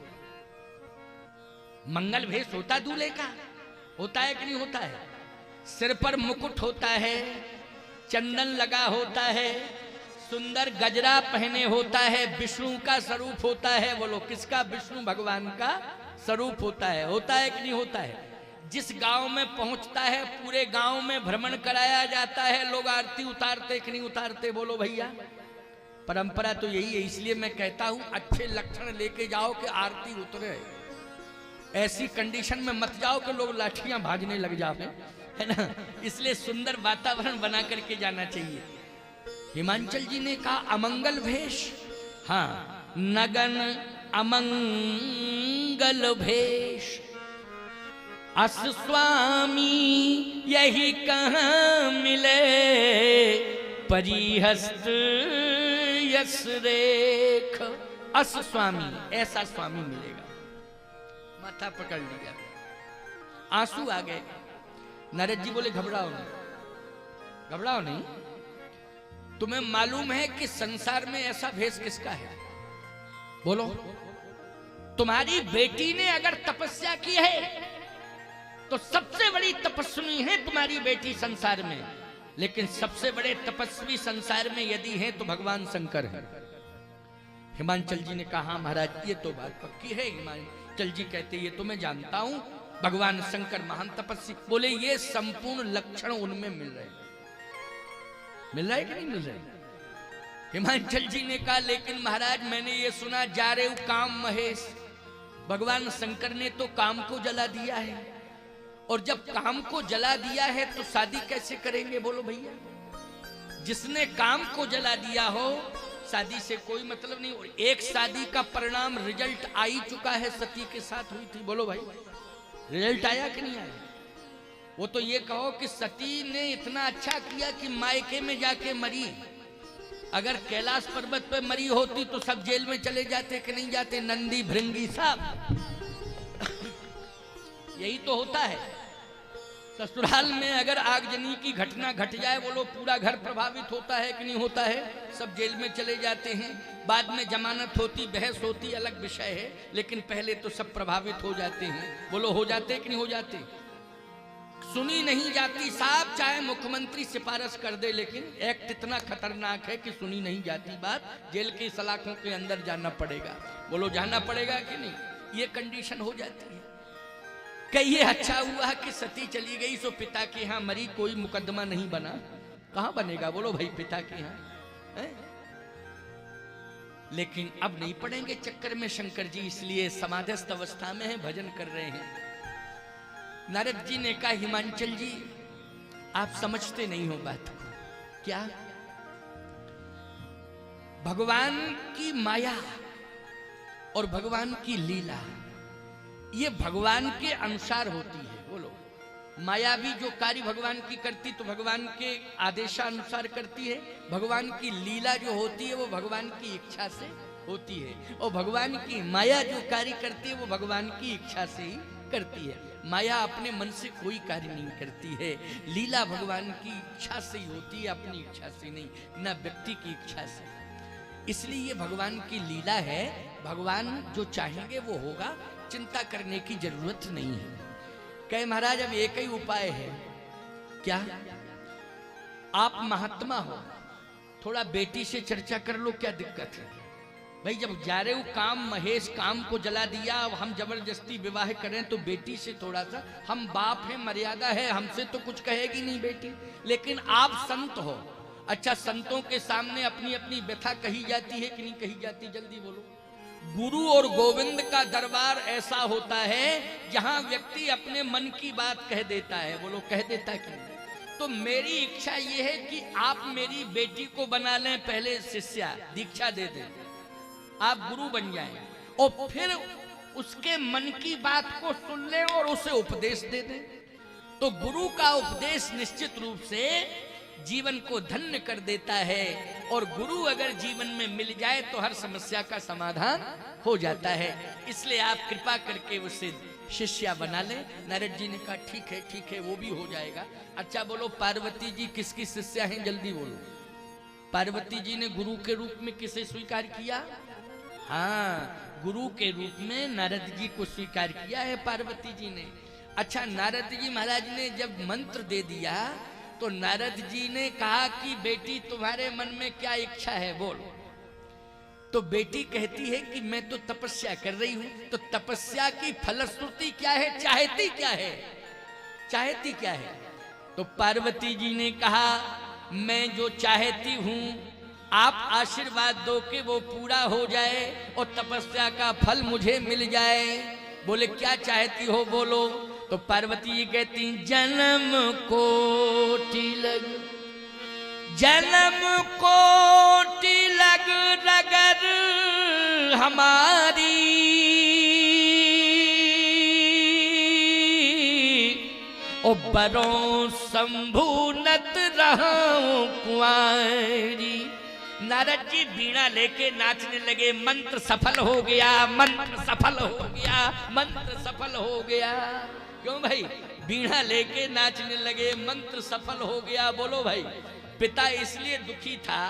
मंगल भेष होता दूल्हे का? होता है कि नहीं होता है? सिर पर मुकुट होता है, चंदन लगा होता है, सुंदर गजरा पहने होता है, विष्णु का स्वरूप होता है। बोलो किसका? विष्णु भगवान का स्वरूप होता है कि नहीं होता है? जिस गांव में पहुंचता है पूरे गांव में भ्रमण कराया जाता है, लोग आरती उतारते कि नहीं उतारते? बोलो भैया, परंपरा तो यही है। इसलिए मैं कहता हूं अच्छे लक्षण लेके जाओ कि आरती उतरे, ऐसी कंडीशन में मत जाओ कि लोग लाठियां भागने लग जाए, है ना। इसलिए सुंदर वातावरण बना करके जाना चाहिए। हिमांचल जी ने कहा अमंगल भेष, हाँ, नगन अमंगल भेष, अस स्वामी यही कहाँ मिले, परिहस्त यस रेख। अस स्वामी, ऐसा स्वामी मिलेगा। माथा पकड़ लिया, आंसू आ गए। नारद जी बोले घबराओ नहीं, घबराओ नहीं। तुम्हें मालूम है कि संसार में ऐसा भेष किसका है? बोलो। तुम्हारी बेटी ने अगर तपस्या की है तो सबसे बड़ी तपस्वी है तुम्हारी बेटी संसार में, लेकिन सबसे बड़े तपस्वी संसार में यदि हैं तो भगवान शंकर है। हिमांचल जी ने कहा महाराज ये तो बात पक्की है। हिमांचल जी कहते ये तो मैं जानता हूं, भगवान शंकर महान तपस्वी। बोले ये संपूर्ण लक्षण उनमें मिल रहे हैं। मिल रहा है कि नहीं मिल रहा है? हिमांचल जी ने कहा लेकिन महाराज मैंने ये सुना जा रहे हो काम महेश, भगवान शंकर ने तो काम को जला दिया है, और जब काम को जला दिया है तो शादी कैसे करेंगे? बोलो भैया, जिसने काम को जला दिया हो शादी से कोई मतलब नहीं। और एक शादी का परिणाम रिजल्ट आ ही चुका है, सती के साथ हुई थी। बोलो भाई, रिजल्ट आया कि नहीं आया? वो तो ये कहो कि सती ने इतना अच्छा किया कि मायके में जाके मरी। अगर कैलाश पर्वत पे मरी होती तो सब जेल में चले जाते कि नहीं जाते? नंदी भृंगी सब यही तो होता है। ससुराल में अगर आगजनी की घटना घट जाए, बोलो पूरा घर प्रभावित होता है कि नहीं होता है? सब जेल में चले जाते हैं, बाद में जमानत होती, बहस होती, अलग विषय है, लेकिन पहले तो सब प्रभावित हो जाते हैं। बोलो हो जाते कि नहीं हो जाते? सुनी नहीं जाती साहब, चाहे मुख्यमंत्री सिफारिश कर दे, लेकिन एक्ट इतना खतरनाक है कि सुनी नहीं जाती बात, जेल की सलाखों के अंदर जाना पड़ेगा। बोलो जाना पड़ेगा कि नहीं? ये कंडीशन हो जाती है। कहिए अच्छा हुआ कि सती चली गई सो पिता के यहाँ मरी, कोई मुकदमा नहीं बना। कहाँ बनेगा? बोलो भाई पिता के यहाँ है? लेकिन अब नहीं पड़ेंगे चक्कर में शंकर जी, इसलिए समाधिस्थ अवस्था में है, भजन कर रहे हैं। नारद जी ने कहा हिमांचल जी आप समझते नहीं हो बात को। क्या? भगवान की माया और भगवान की लीला ये भगवान के अनुसार होती है। बोलो, माया भी जो कार्य भगवान की करती तो भगवान के आदेशानुसार करती है, भगवान की लीला जो होती है वो भगवान की इच्छा से होती है, और भगवान की माया जो कार्य करती है वो भगवान की इच्छा से ही करती है। माया अपने मन से कोई कार्य नहीं करती है, लीला भगवान की इच्छा से ही होती है, अपनी इच्छा से नहीं, न व्यक्ति की इच्छा से। इसलिए ये भगवान की लीला है, भगवान जो चाहेंगे वो होगा, चिंता करने की जरूरत नहीं है। कहे महाराज अब एक ही उपाय है, क्या? आप महात्मा हो, थोड़ा बेटी से चर्चा कर लो, क्या दिक्कत है? भाई जब जा रहे हो काम, महेश काम को जला दिया, अब हम जबरदस्ती विवाह करें तो बेटी से थोड़ा सा, हम बाप हैं, मर्यादा है, हमसे तो कुछ कहेगी नहीं बेटी, लेकिन आप संत हो। अच्छा, संतों के सामने अपनी अपनी व्यथा कही जाती है कि नहीं कही जाती? जल्दी बोलो। गुरु और गोविंद का दरबार ऐसा होता है जहां व्यक्ति अपने मन की बात कह देता है। बोलो, कह देता है कि? तो मेरी इच्छा यह है कि आप मेरी बेटी को बना लें, पहले शिष्या दीक्षा दे दें, आप गुरु बन जाएं, और फिर उसके मन की बात को सुन लें और उसे उपदेश दे दें। तो गुरु का उपदेश निश्चित रूप से जीवन को धन्य कर देता है, और गुरु अगर जीवन में मिल जाए तो हर समस्या का समाधान हो जाता है। इसलिए आप कृपा करके उसे शिष्या बना लें। नारद जी ने कहा ठीक है ठीक है, वो भी हो जाएगा। अच्छा बोलो, पार्वती जी किसकी शिष्या हैं? जल्दी बोलो। पार्वती जी ने गुरु के रूप में किसे स्वीकार किया? हाँ, गुरु के रूप में नारद जी को स्वीकार किया है पार्वती जी ने। अच्छा, नारद जी महाराज ने जब मंत्र दे दिया तो नारद जी ने कहा कि बेटी तुम्हारे मन में क्या इच्छा है, बोलो। तो बेटी कहती है कि मैं तो तपस्या कर रही हूं। तो तपस्या की फलश्रुति क्या है? चाहती क्या है? चाहती क्या है? तो पार्वती जी ने कहा मैं जो चाहती हूं आप आशीर्वाद दो कि वो पूरा हो जाए और तपस्या का फल मुझे मिल जाए। बोले क्या चाहती हो, बोलो। तो पार्वती जी कहती जन्म कोटि लग, जन्म कोटि लग रगर हमारी, ओ बरों संभूनत रहूं कुंवारी। नारद जी बीड़ा लेके नाचने लगे। मंत्र सफल हो गया, मंत्र सफल हो गया, मंत्र सफल हो गया। क्यों भाई? बीड़ा लेके नाचने लगे, मंत्र सफल हो गया। बोलो भाई। पिता इसलिए दुखी था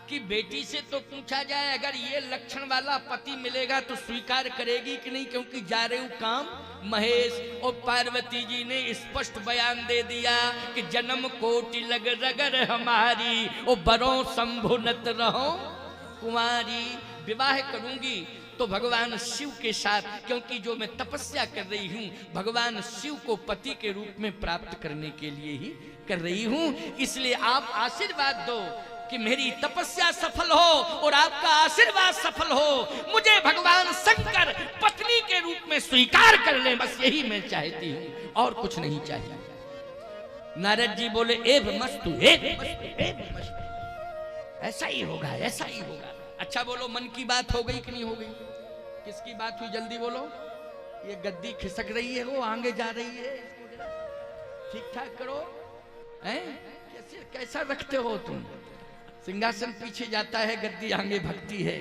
कि बेटी से तो पूछा जाए अगर ये लक्षण वाला पति मिलेगा तो स्वीकार करेगी कि नहीं, क्योंकि जा रहे हो काम महेश। और पार्वती जी ने स्पष्ट बयान दे दिया कि जन्म कोटि लग रगर हमारी, ओ बरों संभुनत रहो कुंवारी। विवाह करूंगी तो भगवान शिव के साथ, क्योंकि जो मैं तपस्या कर रही हूं भगवान शिव को पति के रूप में प्राप्त करने के लिए ही कर रही हूं। इसलिए आप आशीर्वाद दो कि मेरी तपस्या सफल हो और आपका आशीर्वाद सफल हो, मुझे भगवान शंकर पत्नी के रूप में स्वीकार कर ले, बस यही मैं चाहती हूं, और कुछ नहीं चाहिए। नारद जी बोले एव मस्तु, एव मस्तु, एव मस्तु, ऐसा ही होगा, ऐसा ही होगा। अच्छा बोलो, मन की बात हो गई कि नहीं हो गई? किसकी बात हुई? जल्दी बोलो। ये गद्दी खिसक रही है, वो आगे जा रही है, ठीक ठाक करो। हैं? कैसे कैसा रखते हो तुम? सिंहासन पीछे जाता है, गद्दी आगे भगती है।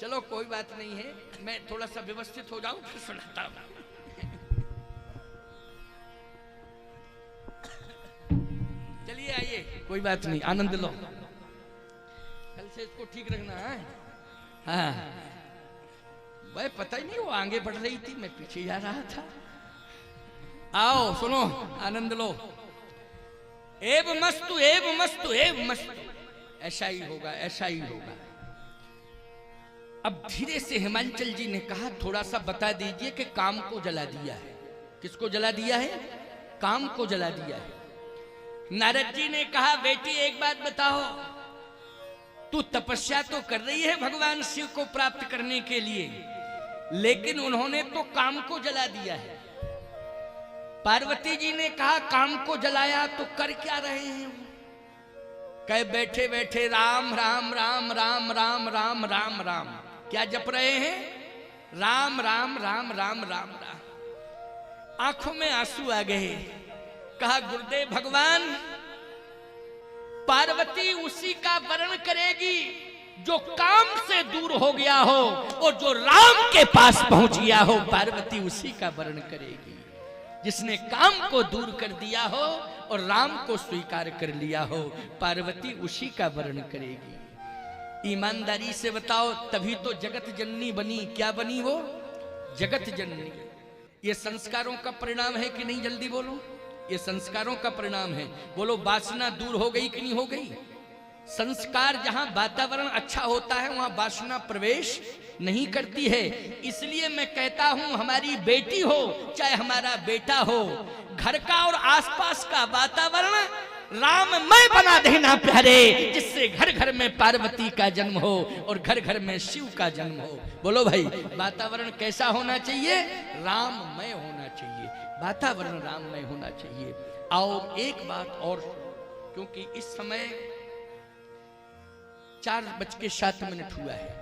चलो कोई बात नहीं है, मैं थोड़ा सा व्यवस्थित हो जाऊं फिर सुनाता हूं। चलिए आइए, कोई बात नहीं, आनंद लो। कल से इसको ठीक रखना है। हाँ भाई, पता ही नहीं वो आगे बढ़ रही थी, मैं पीछे जा रहा था। आओ सुनो, आनंद लो। एव मस्तु, एव मस्तु, एव मस्तु, ऐसा ही होगा, ऐसा ही होगा। अब धीरे से हिमांचल जी ने कहा थोड़ा सा बता दीजिए कि काम को जला दिया है। किसको जला दिया है? काम को जला दिया है। नारद जी ने कहा बेटी एक बात बताओ, तू तपस्या तो कर रही है भगवान शिव को प्राप्त करने के लिए, लेकिन उन्होंने तो काम को जला दिया है। पार्वती जी ने कहा काम को जलाया तो कर क्या रहे हैं? कहे बैठे बैठे राम राम राम राम राम राम राम राम, क्या जप रहे हैं? राम राम राम राम राम राम। आंखों में आंसू आ गए। कहा गुरुदेव भगवान, पार्वती उसी का वर्ण करेगी जो काम से दूर हो गया हो और जो राम के पास पहुंच गया हो, पार्वती उसी का वर्ण करेगी। जिसने काम को दूर कर दिया हो और राम को स्वीकार कर लिया हो, पार्वती उसी का वर्ण करेगी। ईमानदारी से बताओ, तभी तो जगत जननी बनी। क्या बनी वो? जगत जननी। ये संस्कारों का परिणाम है कि नहीं? जल्दी बोलो। ये संस्कारों का परिणाम है। बोलो, वासना दूर हो गई कि नहीं हो गई? संस्कार, जहां वातावरण अच्छा होता है वहां वासना प्रवेश नहीं करती है। इसलिए मैं कहता हूं, हमारी बेटी हो चाहे हमारा बेटा हो, घर का और आसपास का वातावरण राममय बना देना प्यारे, जिससे घर घर में पार्वती का जन्म हो और घर घर में शिव का जन्म हो। बोलो भाई, वातावरण कैसा होना चाहिए? राममय होना चाहिए। वातावरण राममय होना चाहिए। और एक बात और, क्योंकि इस समय 4:07 हुआ है,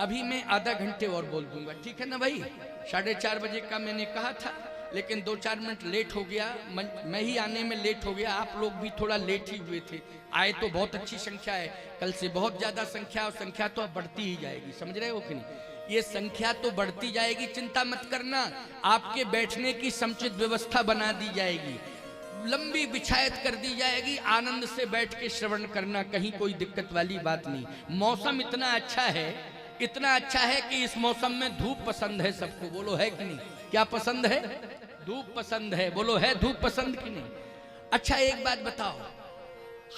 अभी मैं आधा घंटे और बोल दूंगा, ठीक है ना भाई? 4:30 बजे का मैंने कहा था, लेकिन 2-4 मिनट लेट हो गया। मैं ही आने में लेट हो गया, आप लोग भी थोड़ा लेट ही हुए थे। आए तो बहुत अच्छी संख्या है, कल से बहुत ज्यादा संख्या, और संख्या तो अब बढ़ती ही जाएगी, समझ रहे हो कि नहीं? ये संख्या तो बढ़ती जाएगी, चिंता मत करना। आपके बैठने की समुचित व्यवस्था बना दी जाएगी, लंबी बिछायत कर दी जाएगी, आनंद से बैठ के श्रवण करना, कहीं कोई दिक्कत वाली बात नहीं। मौसम इतना अच्छा है, इतना अच्छा है कि इस मौसम में धूप पसंद है सबको। बोलो, है कि नहीं? क्या पसंद है? धूप पसंद है। बोलो, है धूप पसंद कि नहीं? अच्छा, एक बात बताओ,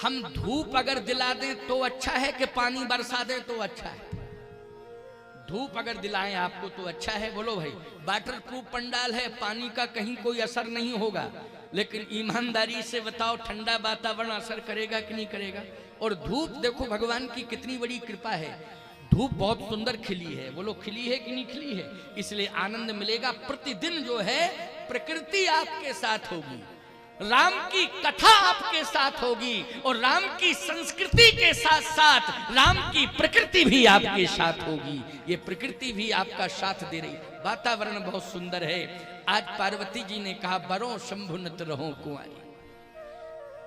हम धूप अगर दिला दें तो अच्छा है कि पानी बरसा दें तो अच्छा है? धूप अगर दिलाएं आपको तो अच्छा है। बोलो भाई, वाटर प्रूफ पंडाल है, पानी का कहीं कोई असर नहीं होगा। लेकिन ईमानदारी से बताओ, ठंडा वातावरण असर करेगा कि नहीं करेगा? और धूप देखो, भगवान की कितनी बड़ी कृपा है, धूप बहुत सुंदर खिली है। बोलो, खिली है कि नहीं खिली है? इसलिए आनंद मिलेगा। प्रतिदिन जो है प्रकृति आपके साथ होगी, राम की कथा आपके साथ होगी, और राम की संस्कृति के साथ साथ राम की प्रकृति भी आपके साथ होगी। ये प्रकृति भी आपका साथ दे रही। वातावरण बहुत सुंदर है। आज पार्वती जी ने कहा, बरो शंभुनत रहो कुंवारी।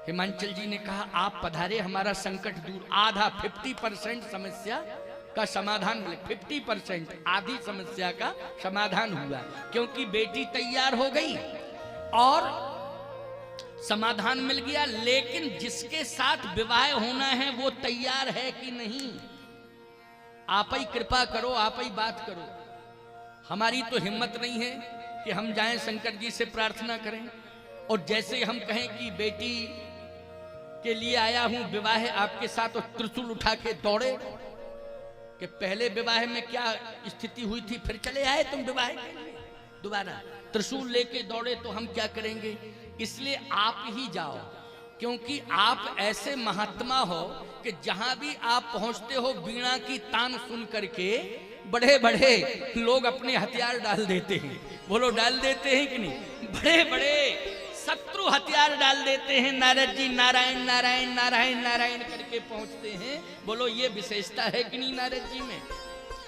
हिमांचल जी ने कहा, आप पधारे, हमारा संकट दूर। आधा 50% समस्या का समाधान मिले, 50% आधी समस्या का समाधान हुआ, क्योंकि बेटी तैयार हो गई और समाधान मिल गया। लेकिन जिसके साथ विवाह होना है वो तैयार है कि नहीं? आप ही कृपा करो, आप ही बात करो। हमारी तो हिम्मत नहीं है कि हम जाएं शंकर जी से प्रार्थना करें, और जैसे हम कहें कि बेटी के लिए आया हूं विवाह आपके साथ, और त्रिशूल उठा के दौड़े कि पहले विवाह में क्या स्थिति हुई थी, फिर चले आए तुम विवाह के लिए दोबारा, त्रिशूल लेके दौड़े, तो हम क्या करेंगे? इसलिए आप ही जाओ, क्योंकि आप ऐसे महात्मा हो कि जहां भी आप पहुंचते हो, वीणा की तान सुन करके बड़े बड़े लोग अपने हथियार डाल देते हैं। बोलो, डाल देते हैं कि नहीं? बड़े बड़े शत्रु हथियार डाल देते हैं। नारद जी नारायण नारायण नारायण नारायण करके पहुंचते हैं। बोलो, ये विशेषता है कि नहीं नारद जी में?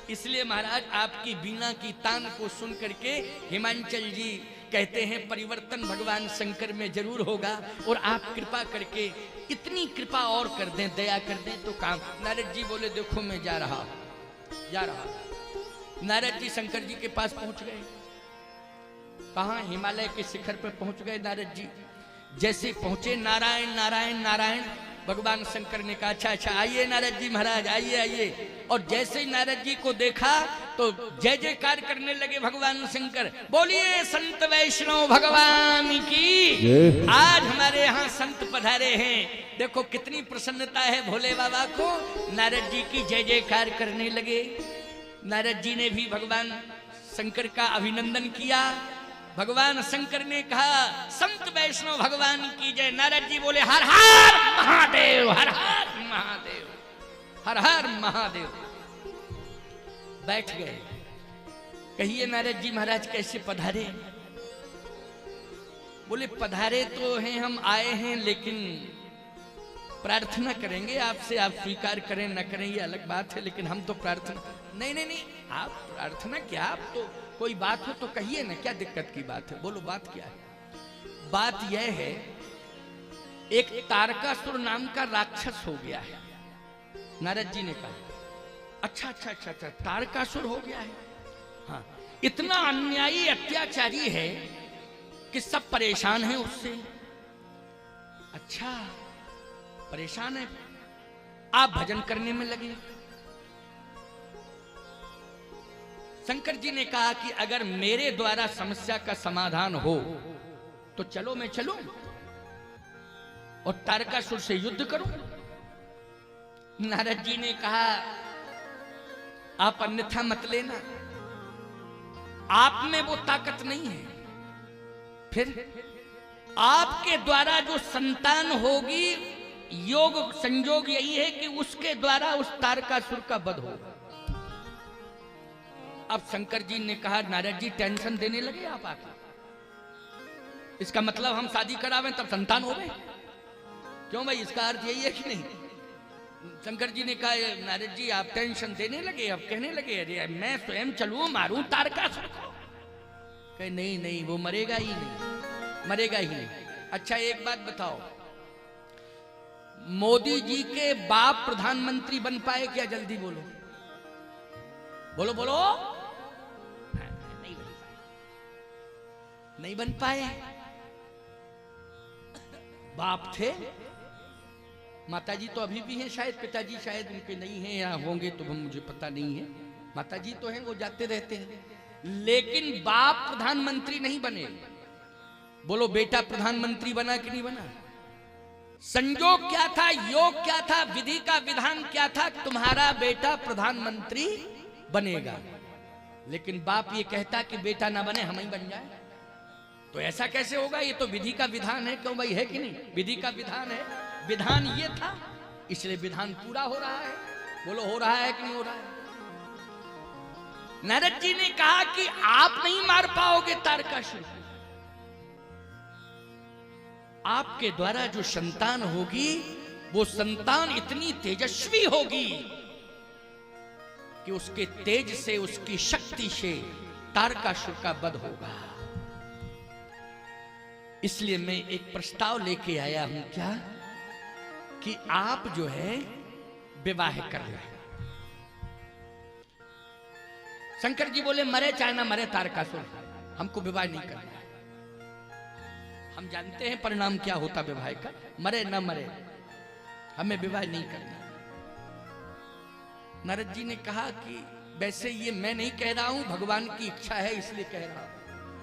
इसलिए महाराज, आपकी वीणा की तान को सुन करके हिमांचल जी कहते हैं, परिवर्तन भगवान शंकर में जरूर होगा, और आप कृपा करके इतनी कृपा और कर दें, दया कर दें तो काम। नारद जी बोले, देखो मैं जा रहा। नारद जी शंकर जी के पास पहुंच गए। कहां? हिमालय के शिखर पर पहुंच गए नारद जी। जैसे पहुंचे, नारायण नारायण नारायण, भगवान शंकर ने कहा, अच्छा अच्छा आइए नारद जी महाराज, आइए आइए। और जैसे ही नारद जी को देखा तो जय जयकार करने लगे भगवान शंकर। बोलिए संत वैष्णव भगवान की। आज हमारे यहाँ संत पधारे हैं, देखो कितनी प्रसन्नता है भोले बाबा को। नारद जी की जय जयकार करने लगे। नारद जी ने भी भगवान शंकर का अभिनंदन किया। भगवान शंकर ने कहा, संत वैष्णव भगवान की जय। नारद जी बोले, हर हर महादेव, हर हर महादेव, हर हर महादेव। बैठ गए। कहिए नारद जी महाराज कैसे पधारे? बोले, पधारे तो हैं, हम आए हैं, लेकिन प्रार्थना करेंगे आपसे, आप स्वीकार करें न करें ये अलग बात है, लेकिन हम तो प्रार्थना। नहीं नहीं नहीं, आप प्रार्थना क्या, आप तो कोई बात हो तो कहिए ना, क्या दिक्कत की बात है? बोलो, बात क्या है? बात यह है, एक तारकासुर नाम का राक्षस हो गया है। नारद जी ने कहा, अच्छा, तारकासुर हो गया है। हाँ, इतना अन्यायी अत्याचारी है कि सब परेशान हैं उससे। अच्छा, परेशान है, आप भजन करने में लगे। शंकर जी ने कहा कि अगर मेरे द्वारा समस्या का समाधान हो तो चलो, मैं चलूं और तारकासुर से युद्ध करूं। नारद जी ने कहा आप अन्यथा मत लेना, आप में वो ताकत नहीं है। फिर आपके द्वारा जो संतान होगी, योग संयोग यही है कि उसके द्वारा उस तारकासुर का वध होगा। अब शंकर जी ने कहा नारद जी टेंशन देने लगे आप आके, इसका मतलब हम शादी करावें तब संतान हो गए? क्यों भाई, इसका अर्थ यही है कि नहीं? शंकर जी ने कहा नारद जी आप टेंशन देने लगे, अब कहने लगे अरे मैं स्वयं चलूं मारूं तारकासुर को। कहे नहीं, वो मरेगा ही नहीं, मरेगा ही नहीं। अच्छा एक बात बताओ, मोदी जी के बाप प्रधानमंत्री बन पाए क्या? जल्दी बोलो बोलो बोलो। नहीं बन पाए। बाप थे, माताजी तो अभी भी हैं शायद, पिताजी शायद उनके नहीं हैं या होंगे तो मुझे पता नहीं है। माताजी तो हैं, वो जाते रहते हैं, लेकिन बाप प्रधानमंत्री नहीं बने। बोलो बेटा प्रधानमंत्री बना कि नहीं बना? संयोग क्या था, योग क्या था, विधि का विधान क्या था? तुम्हारा बेटा प्रधानमंत्री बनेगा। लेकिन बाप ये कहता कि बेटा ना बने, हम ही बन जाए। तो ऐसा कैसे होगा? ये तो विधि का विधान है। क्यों भाई, है कि नहीं? विधि का विधान है, विधान ये था, इसलिए विधान पूरा हो रहा है। बोलो हो रहा है कि नहीं हो रहा है? नारद जी ने कहा कि आप नहीं मार पाओगे तारकासुर, आपके द्वारा जो संतान होगी वो संतान इतनी तेजस्वी होगी कि उसके तेज से, उसकी शक्ति से तारकासुर का वध होगा। इसलिए मैं एक प्रस्ताव लेके आया हूं, क्या कि आप जो है विवाह कर लें। शंकर जी बोले मरे चाहे ना मरे तारकासुर, हमको विवाह नहीं करना है। हम जानते हैं परिणाम क्या होता विवाह का, मरे ना मरे, हमें विवाह नहीं करना। नारद जी ने कहा कि वैसे ये मैं नहीं कह रहा हूं, भगवान की इच्छा है इसलिए कह रहा हूं।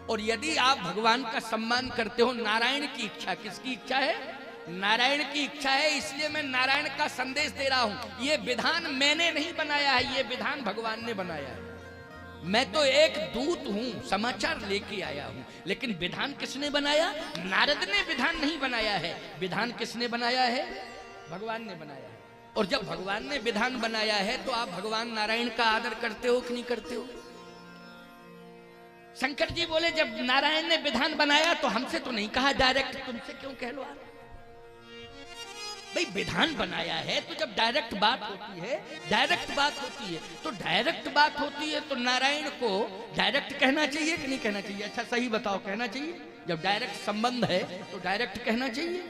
और यदि आप भगवान का सम्मान करते हो, नारायण की इच्छा, किसकी इच्छा है? नारायण की इच्छा है, इसलिए मैं नारायण का संदेश दे रहा हूं। ये विधान मैंने नहीं बनाया है, ये विधान भगवान ने बनाया है। मैं तो एक दूत हूं, समाचार लेके आया हूं, लेकिन विधान किसने बनाया? नारद ने विधान नहीं बनाया है। विधान किसने बनाया है? भगवान ने बनाया है। और जब भगवान ने विधान बनाया है तो आप भगवान नारायण का आदर करते हो कि नहीं करते हो? शंकर जी बोले जब नारायण ने विधान बनाया तो हमसे तो नहीं कहा डायरेक्ट, तुमसे क्यों कह लो? भाई विधान बनाया है तो जब डायरेक्ट बात होती है, डायरेक्ट बात होती है तो डायरेक्ट बात होती है, तो नारायण को डायरेक्ट कहना चाहिए कि नहीं कहना चाहिए? अच्छा सही बताओ, कहना चाहिए? जब डायरेक्ट संबंध है तो डायरेक्ट कहना चाहिए।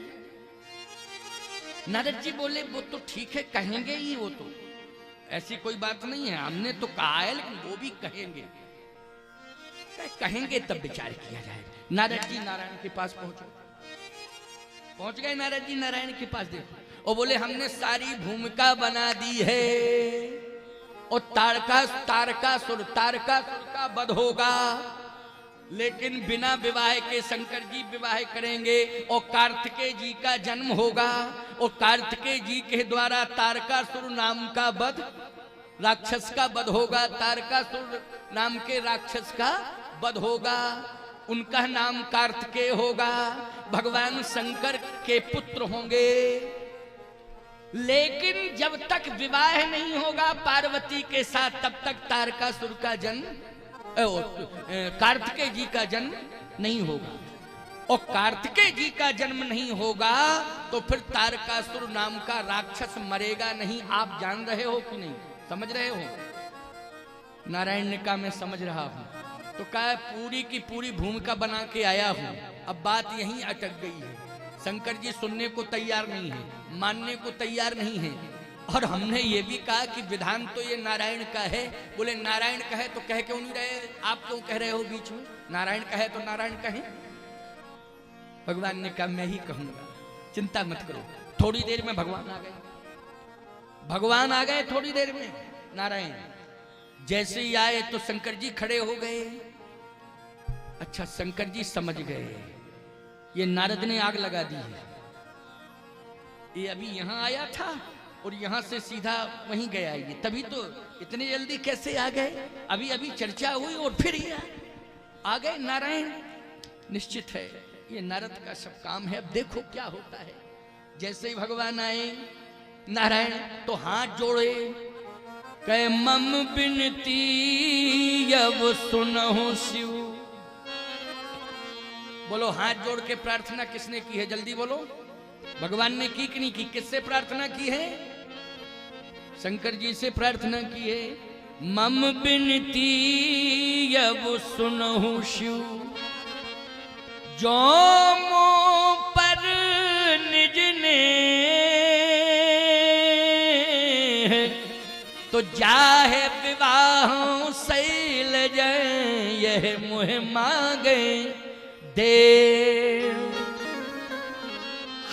नारद जी बोले वो तो ठीक है, कहेंगे ही, वो तो ऐसी कोई बात नहीं है, हमने तो कहा है, लेकिन वो भी कहेंगे। कहेंगे तब विचार किया जाएगा। नारद जी नारायण के पास पहुंच गए। नारद जी नारायण के पास देखो, और बोले हमने सारी भूमिका बना दी है और तारकासुर का वध होगा, लेकिन बिना विवाह के शंकर जी विवाह करेंगे और कार्तिकेय जी का जन्म होगा, और कार्तिकेय जी के द्वारा तारकासुर नाम का वध, राक्षस का वध होगा। तारकासुर नाम के राक्षस का वध होगा, उनका नाम कार्तिकेय होगा, भगवान शंकर के पुत्र होंगे। लेकिन जब तक विवाह नहीं होगा पार्वती के साथ, तब तक तारकासुर का जन्म, कार्तिकेय जी का जन्म नहीं होगा। और कार्तिकेय जी का जन्म नहीं होगा तो फिर तारकासुर नाम का राक्षस मरेगा नहीं। आप जान रहे हो कि नहीं? समझ रहे हो? नारायण ने कहा मैं समझ रहा हूं। तो कहा पूरी की पूरी भूमिका बना के आया हूं, अब बात यहीं अटक गई है। शंकर जी सुनने को तैयार नहीं है, मानने को तैयार नहीं है। और हमने ये भी कहा कि विधान तो ये नारायण का है। बोले नारायण का है तो कह क्यों नहीं रहे, आप क्यों कह रहे हो बीच में? नारायण का है तो नारायण कहें। भगवान ने कहा मैं ही कहूंगा, चिंता मत करो। थोड़ी देर में भगवान आ गए, भगवान आ गए थोड़ी देर में। नारायण जैसे ही आए तो शंकर जी खड़े हो गए। अच्छा, शंकर जी समझ गए ये नारद ने आग लगा दी है, ये अभी यहां आया था और यहां से सीधा वहीं गया, ये तभी तो इतनी जल्दी कैसे आ गए? अभी अभी चर्चा हुई और फिर ये आ गए नारायण। निश्चित है ये नारद का सब काम है। अब देखो क्या होता है। जैसे ही भगवान आए नारायण तो हाथ जोड़े, कहे मम बिनती अब सुनहु शिव। बोलो हाथ जोड़ के प्रार्थना किसने की है? जल्दी बोलो। भगवान ने की कि नहीं की? किससे प्रार्थना की है? शंकर जी से प्रार्थना की है। मम बिनती अब सुनहु शिव, जो मो पर निज ने तो जाहे विवाह शैल जय, यह मुह मांगे देव।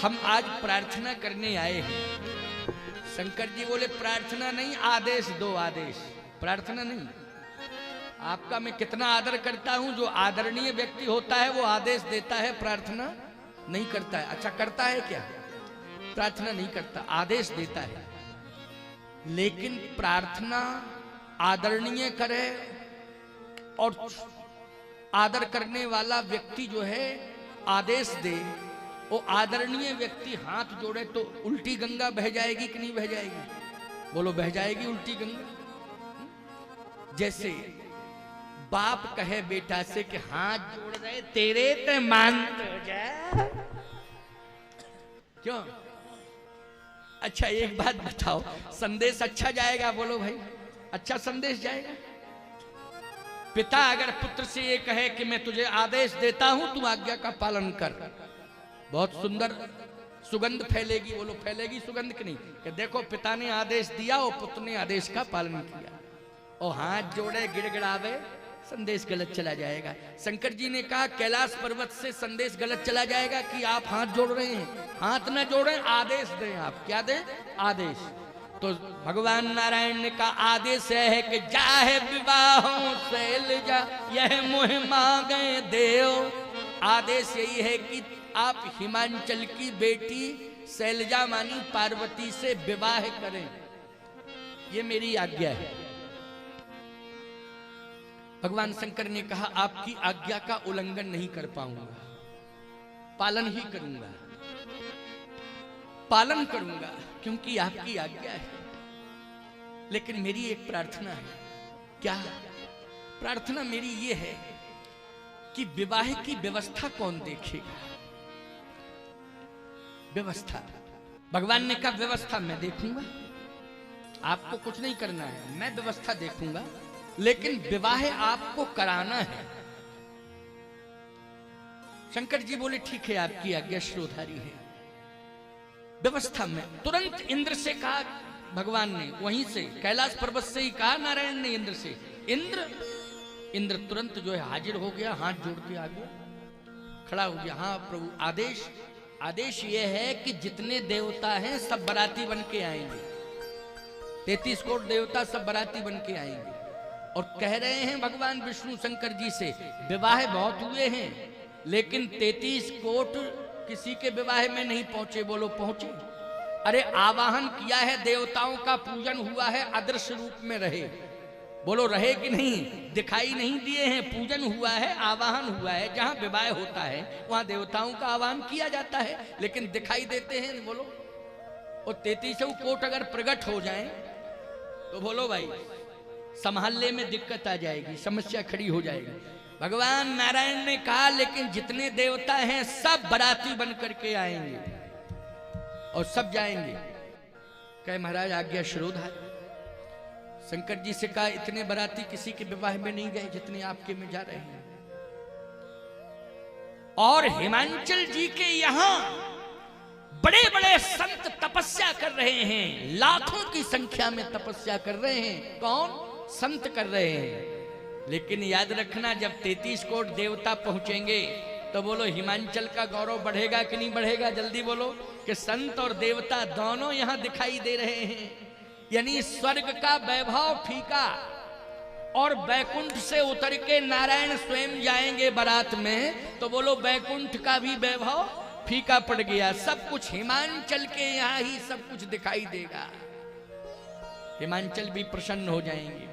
हम आज प्रार्थना करने आए हैं। शंकर जी बोले प्रार्थना नहीं, आदेश दो। आदेश, प्रार्थना नहीं। आपका मैं कितना आदर करता हूं। जो आदरणीय व्यक्ति होता है वो आदेश देता है, प्रार्थना नहीं करता है। अच्छा करता है क्या? प्रार्थना नहीं करता, आदेश देता है। लेकिन प्रार्थना आदरणीय करे और आदर करने वाला व्यक्ति जो है आदेश दे, वो आदरणीय व्यक्ति हाथ जोड़े तो उल्टी गंगा बह जाएगी कि नहीं बह जाएगी? बोलो बह जाएगी उल्टी गंगा। जैसे बाप कहे बेटा से कि हाथ जोड़ रहे तेरे ते मान तो जा। क्यों? अच्छा एक बात बताओ, संदेश अच्छा जाएगा? बोलो भाई, अच्छा संदेश जाएगा? पिता अगर पुत्र से ये कहे कि मैं तुझे आदेश देता हूं, तू आज्ञा का पालन कर, बहुत सुंदर सुगंध फैलेगी। बोलो फैलेगी सुगंध कि नहीं? कि देखो पिता ने आदेश दिया और पुत्र ने आदेश का पालन किया। और हाथ जोड़े गिड़गिड़ावे, संदेश गलत चला जाएगा। शंकर जी ने कहा कैलाश पर्वत से संदेश गलत चला जाएगा कि आप हाथ जोड़ रहे हैं। हाथ न जोड़े, आदेश दें। आप क्या दें? आदेश। तो भगवान नारायण ने कहा आदेश है कि जाहे विवाहों शैलजा, यह मुह मांगे देव। आदेश यही है कि आप हिमांचल की बेटी शैलजा मानी पार्वती से विवाह करें, ये मेरी आज्ञा है। भगवान शंकर ने कहा आपकी आज्ञा का उल्लंघन नहीं कर पाऊंगा, पालन ही करूंगा, पालन करूंगा, क्योंकि आपकी आज्ञा है। लेकिन मेरी एक प्रार्थना है। क्या प्रार्थना मेरी ये है कि विवाह की व्यवस्था कौन देखेगा? व्यवस्था भगवान ने कहा व्यवस्था मैं देखूंगा, आपको कुछ नहीं करना है, मैं व्यवस्था देखूंगा, लेकिन विवाह आपको कराना है। शंकर जी बोले ठीक है, आपकी आज्ञा शिरोधारी है। व्यवस्था में तुरंत इंद्र से कहा भगवान ने, वहीं से कैलाश पर्वत से ही कहा नारायण ने इंद्र से। इंद्र तुरंत जो है हाजिर हो गया, हाथ जोड़ के आ गया, खड़ा हो गया। हाँ प्रभु, आदेश आदेश ये है कि जितने देवता हैं सब बराती बन के आएंगे। 33 करोड़ देवता सब बराती बन के आएंगे। और कह रहे हैं भगवान विष्णु शंकर जी से, विवाह बहुत हुए हैं लेकिन 33 करोड़ किसी के विवाह में नहीं पहुंचे। बोलो पहुंचे? अरे आवाहन किया है, देवताओं का पूजन हुआ है, अदृश्य रूप में रहे। बोलो रहे कि नहीं? दिखाई नहीं दिए हैं, पूजन हुआ है, आवाहन हुआ है। जहां विवाह होता है वहां देवताओं का आवाहन किया जाता है, लेकिन दिखाई देते हैं। बोलो, और 33 कोट अगर प्रकट हो जाए तो बोलो भाई संभालने में दिक्कत आ जाएगी, समस्या खड़ी हो जाएगी। भगवान नारायण ने कहा लेकिन जितने देवता हैं सब बराती बन करके आएंगे और सब जाएंगे। कहे महाराज आज्ञा शिरोधार्य। शंकर जी से कहा इतने बराती किसी के विवाह में नहीं गए जितने आपके में जा रहे हैं। और हिमांचल जी के यहां बड़े बड़े संत तपस्या कर रहे हैं, लाखों की संख्या में तपस्या कर रहे हैं। कौन? संत कर रहे हैं। लेकिन याद रखना, जब 33 कोट देवता पहुंचेंगे तो बोलो हिमांचल का गौरव बढ़ेगा कि नहीं बढ़ेगा? जल्दी बोलो। कि संत और देवता दोनों यहां दिखाई दे रहे हैं। यानी स्वर्ग का वैभव फीका, और बैकुंठ से उतर के नारायण स्वयं जाएंगे बारात में, तो बोलो बैकुंठ का भी वैभव फीका पड़ गया। सब कुछ हिमांचल के यहां ही सब कुछ दिखाई देगा। हिमांचल भी प्रसन्न हो जाएंगे,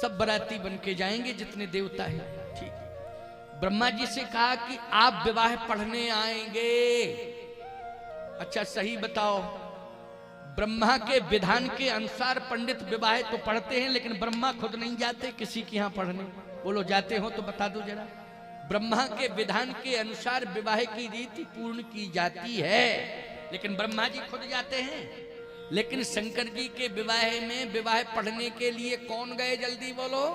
सब बराती बन के जाएंगे जितने देवता हैं। ठीक। ब्रह्मा जी से कहा कि आप विवाह पढ़ने आएंगे। अच्छा सही बताओ, ब्रह्मा के विधान के अनुसार पंडित विवाह तो पढ़ते हैं, लेकिन ब्रह्मा खुद नहीं जाते किसी के यहां पढ़ने? बोलो जाते हो तो बता दो जरा। ब्रह्मा के विधान के अनुसार विवाह की रीति पूर्ण की जाती है, लेकिन ब्रह्मा जी खुद जाते हैं। लेकिन शंकर जी के विवाह में विवाह पढ़ने के लिए कौन गए? जल्दी बोलो।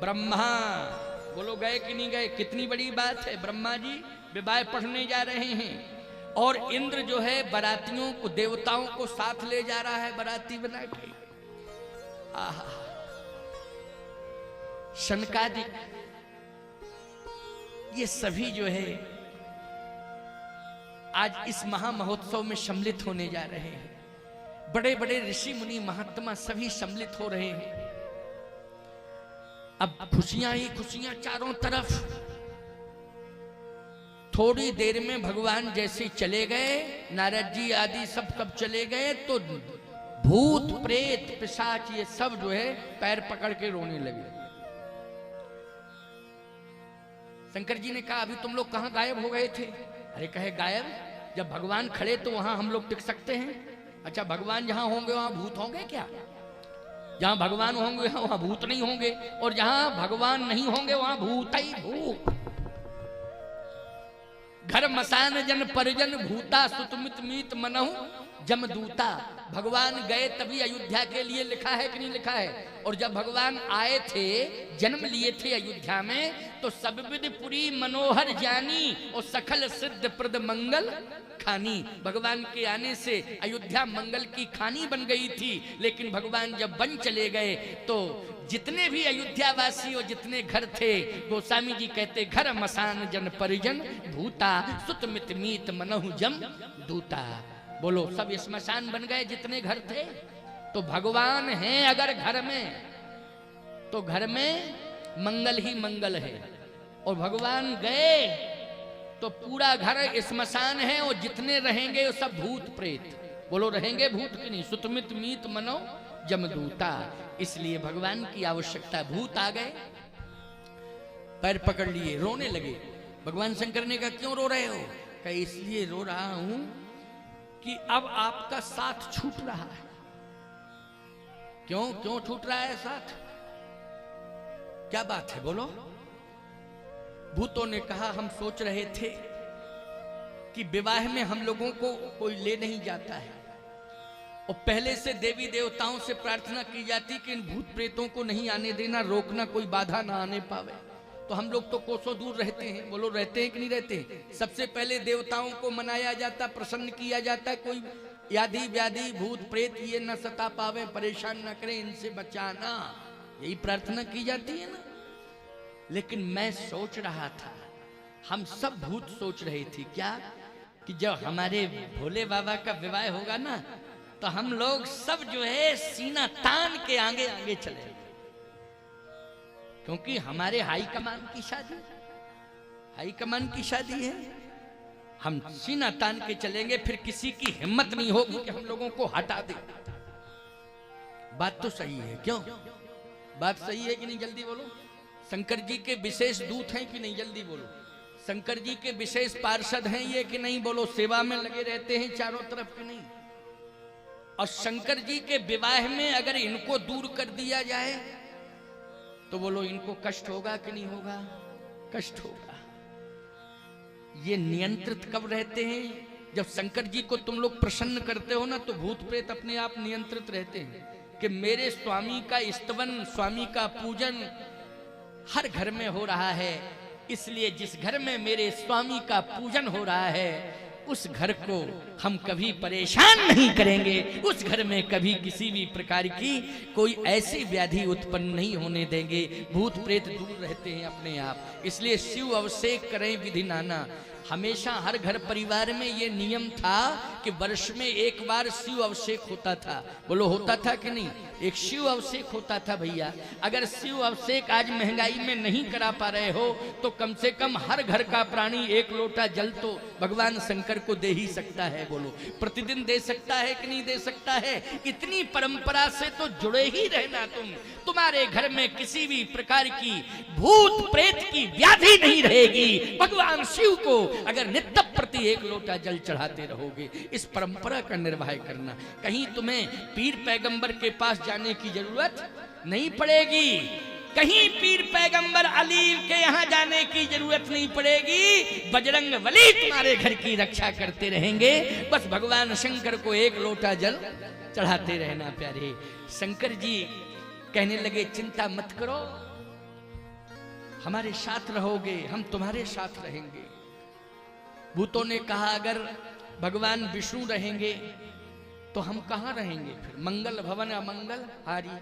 ब्रह्मा। बोलो गए कि नहीं गए? कितनी बड़ी बात है, ब्रह्मा जी विवाह पढ़ने जा रहे हैं, और इंद्र जो है बारातियों को, देवताओं को साथ ले जा रहा है बाराती बना के। आहा, शनकादिक ये सभी जो है आज इस महा महोत्सव में सम्मिलित होने जा रहे हैं। बड़े बड़े ऋषि मुनि महात्मा सभी सम्मिलित हो रहे हैं। अब खुशियां ही खुशियां चारों तरफ। थोड़ी देर में भगवान जैसे चले गए, नारद जी आदि सब चले गए, तो भूत प्रेत पिशाच ये सब जो है पैर पकड़ के रोने लगे। शंकर जी ने कहा अभी तुम लोग कहां गायब हो गए थे? अरे कहे गायब, जब भगवान खड़े तो वहां हम लोग टिक सकते हैं? अच्छा भगवान जहां होंगे वहां भूत होंगे क्या? जहां भगवान होंगे वहां भूत नहीं होंगे, और जहां भगवान नहीं होंगे वहां भूत ही भूत। घर मसान जन परिजन भूता सुतमित मीत मनहु जमदूता। भगवान गए तभी अयोध्या के लिए लिखा है कि नहीं लिखा है? और जब भगवान आए थे, जन्म लिए थे अयोध्या में, तो सब विधि पुरी मनोहर जानी और सकल सिद्ध प्रद मंगल खानी। भगवान के आने से अयोध्या मंगल की खानी बन गई थी। लेकिन भगवान जब बन चले गए तो जितने भी अयोध्यावासी और जितने घर थे, गोस्वामी जी कहते घर मसान जन परिजन भूता सुत मित मीत मनहु जम दूता। बोलो सब स्मशान बन गए जितने घर थे। तो भगवान हैं अगर घर में, तो घर में मंगल ही मंगल है, और भगवान गए तो पूरा घर स्मशान है, और जितने रहेंगे वो सब भूत प्रेत। बोलो रहेंगे भूत की नहीं? सुतमित मीत मनो जमदूता। इसलिए भगवान की आवश्यकता। भूत आ गए, पैर पकड़ लिए, रोने लगे। भगवान शंकर ने कहा क्यों रो रहे हो? कहा इसलिए रो रहा हूं कि अब आपका साथ छूट रहा है। क्यों क्यों छूट रहा है साथ? क्या बात है बोलो। भूतों ने कहा हम सोच रहे थे कि विवाह में हम लोगों को कोई ले नहीं जाता है, और पहले से देवी देवताओं से प्रार्थना की जाती कि इन भूत प्रेतों को नहीं आने देना, रोकना, कोई बाधा ना आने पावे। तो हम लोग तो कोसों दूर रहते हैं। बोलो रहते हैं कि नहीं रहते? सबसे पहले देवताओं को मनाया जाता, प्रसन्न किया जाता, कोई यादि व्याधि भूत प्रेत ये न सता पावे, परेशान न करें, इनसे बचाना, यही प्रार्थना की जाती है ना। लेकिन मैं सोच रहा था, हम सब भूत सोच रहे थे क्या, कि जब हमारे भोले बाबा का विवाह होगा ना, तो हम लोग सब जो है सीना तान के आगे आगे चले, क्योंकि हमारे हाई कमान की शादी, हाई कमान की शादी है। हम सीना तान के चलेंगे, फिर किसी की हिम्मत नहीं होगी कि हम लोगों को हटा दे। बात तो सही है, क्यों? बात सही है कि नहीं? जल्दी बोलो। शंकर जी के विशेष दूत हैं कि नहीं? जल्दी बोलो। शंकर जी के विशेष पार्षद हैं ये कि नहीं? बोलो। सेवा में लगे रहते हैं चारों तरफ कि नहीं? और शंकर जी के विवाह में अगर इनको दूर कर दिया जाए तो बोलो इनको कष्ट होगा कि नहीं होगा? कष्ट होगा। ये नियंत्रित कब रहते हैं? जब शंकर जी को तुम लोग प्रसन्न करते हो ना, तो भूत प्रेत अपने आप नियंत्रित रहते हैं कि मेरे स्वामी का स्तवन, स्वामी का पूजन हर घर में हो रहा है, इसलिए जिस घर में मेरे स्वामी का पूजन हो रहा है उस घर को हम कभी परेशान नहीं करेंगे, उस घर में कभी किसी भी प्रकार की कोई ऐसी व्याधि उत्पन्न नहीं होने देंगे। भूत प्रेत दूर रहते हैं अपने आप। इसलिए शिव अभिषेक करें विधि नाना। हमेशा हर घर परिवार में ये नियम था कि वर्ष में एक बार शिव अभिषेक होता था। बोलो होता था कि नहीं? एक शिव अभिषेक होता था भैया। अगर शिव अभिषेक आज महंगाई में नहीं करा पा रहे हो तो कम से कम हर घर का प्राणी एक लोटा जल तो भगवान शंकर को दे ही सकता है। बोलो प्रतिदिन दे सकता है कि नहीं दे सकता है? इतनी परंपरा से तो जुड़े ही रहना तुम। तुम्हारे घर में किसी भी प्रकार की भूत प्रेत की व्याधि नहीं रहेगी। भगवान शिव को अगर नित्य प्रति एक लोटा जल चढ़ाते रहोगे, इस परंपरा का निर्वाह करना। कहीं तुम्हें पीर पैगंबर के पास जाने की जरूरत नहीं पड़ेगी, कहीं पीर पैगंबर अली के यहाँ जाने की जरूरत नहीं पड़ेगी। बजरंग बली तुम्हारे घर की रक्षा करते रहेंगे। बस भगवान शंकर को एक लोटा जल चढ़ाते रहना। प्यारे शंकर जी कहने लगे चिंता मत करो, हमारे साथ रहोगे, हम तुम्हारे साथ रहेंगे। भूतों ने कहा अगर भगवान विष्णु रहेंगे तो हम कहां रहेंगे फिर? मंगल भवन अमंगल हारी।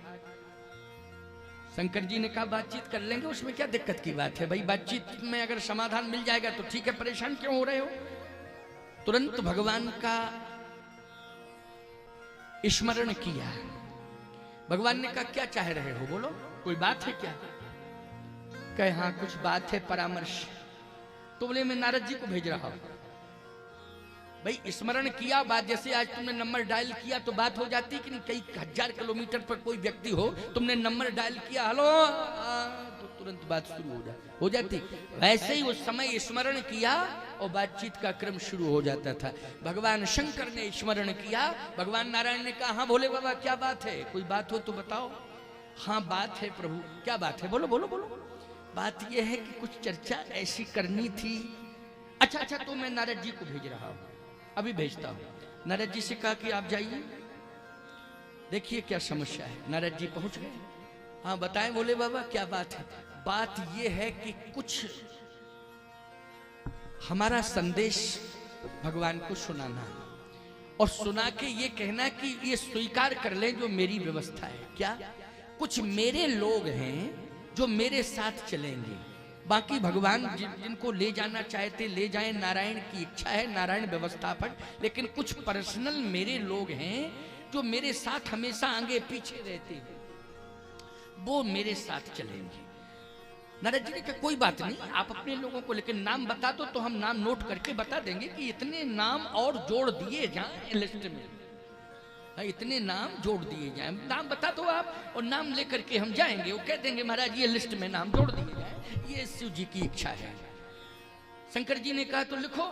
शंकर जी ने कहा बातचीत कर लेंगे, उसमें क्या दिक्कत की बात है भाई? बातचीत में अगर समाधान मिल जाएगा तो ठीक है, परेशान क्यों हो रहे हो? तुरंत भगवान का स्मरण किया। भगवान ने कहा क्या चाह रहे हो, बोलो कोई बात है क्या? कहे हाँ कुछ बात है, परामर्श। तो बोले मैं नारद जी को भेज रहा हूं। भाई स्मरण किया बात, जैसे आज तुमने नंबर डायल किया तो बात हो जाती कि नहीं? कई हजार किलोमीटर पर कोई व्यक्ति हो, तुमने नंबर डायल किया हेलो तो तुरंत बात शुरू हो जाती। वैसे ही उस समय स्मरण किया और बातचीत का क्रम शुरू हो जाता था। भगवान शंकर ने स्मरण किया। भगवान नारायण ने कहा हाँ भोले बाबा क्या बात है? कोई बात हो तो बताओ। हाँ बात है प्रभु। क्या बात है? बोलो बोलो बोलो। बात यह है कि कुछ चर्चा ऐसी करनी थी। अच्छा अच्छा तो मैं नारद जी को भेज रहा हूं, अभी भेजता हूं। नारद जी से कहा कि आप जाइए, देखिए क्या समस्या है। नारद जी पहुंच गए। हाँ बताएं बोले बाबा क्या बात है? बात यह है कि कुछ हमारा संदेश भगवान को सुनाना और सुना के ये कहना कि ये स्वीकार कर लें जो मेरी व्यवस्था है। क्या? कुछ मेरे लोग हैं जो मेरे साथ चलेंगे, बाकी भगवान जिनको ले जाना चाहते ले जाएं, नारायण की इच्छा है, नारायण व्यवस्थापक। लेकिन कुछ पर्सनल मेरे लोग हैं जो मेरे साथ हमेशा आगे पीछे रहते हैं, वो मेरे साथ चलेंगे। नारद जी ने कहा कोई बात नहीं, आप अपने लोगों को लेकिन नाम बता दो तो हम नाम नोट करके बता देंगे कि इतने नाम और जोड़ दिए जाएं लिस्ट में, इतने नाम जोड़ दिए जाएं। नाम बता दो आप और नाम लेकर के हम जाएंगे। वो कह देंगे महाराज ये लिस्ट में नाम जोड़ दिए जाएं, ये शिव जी की इच्छा है। शंकर जी ने कहा तो लिखो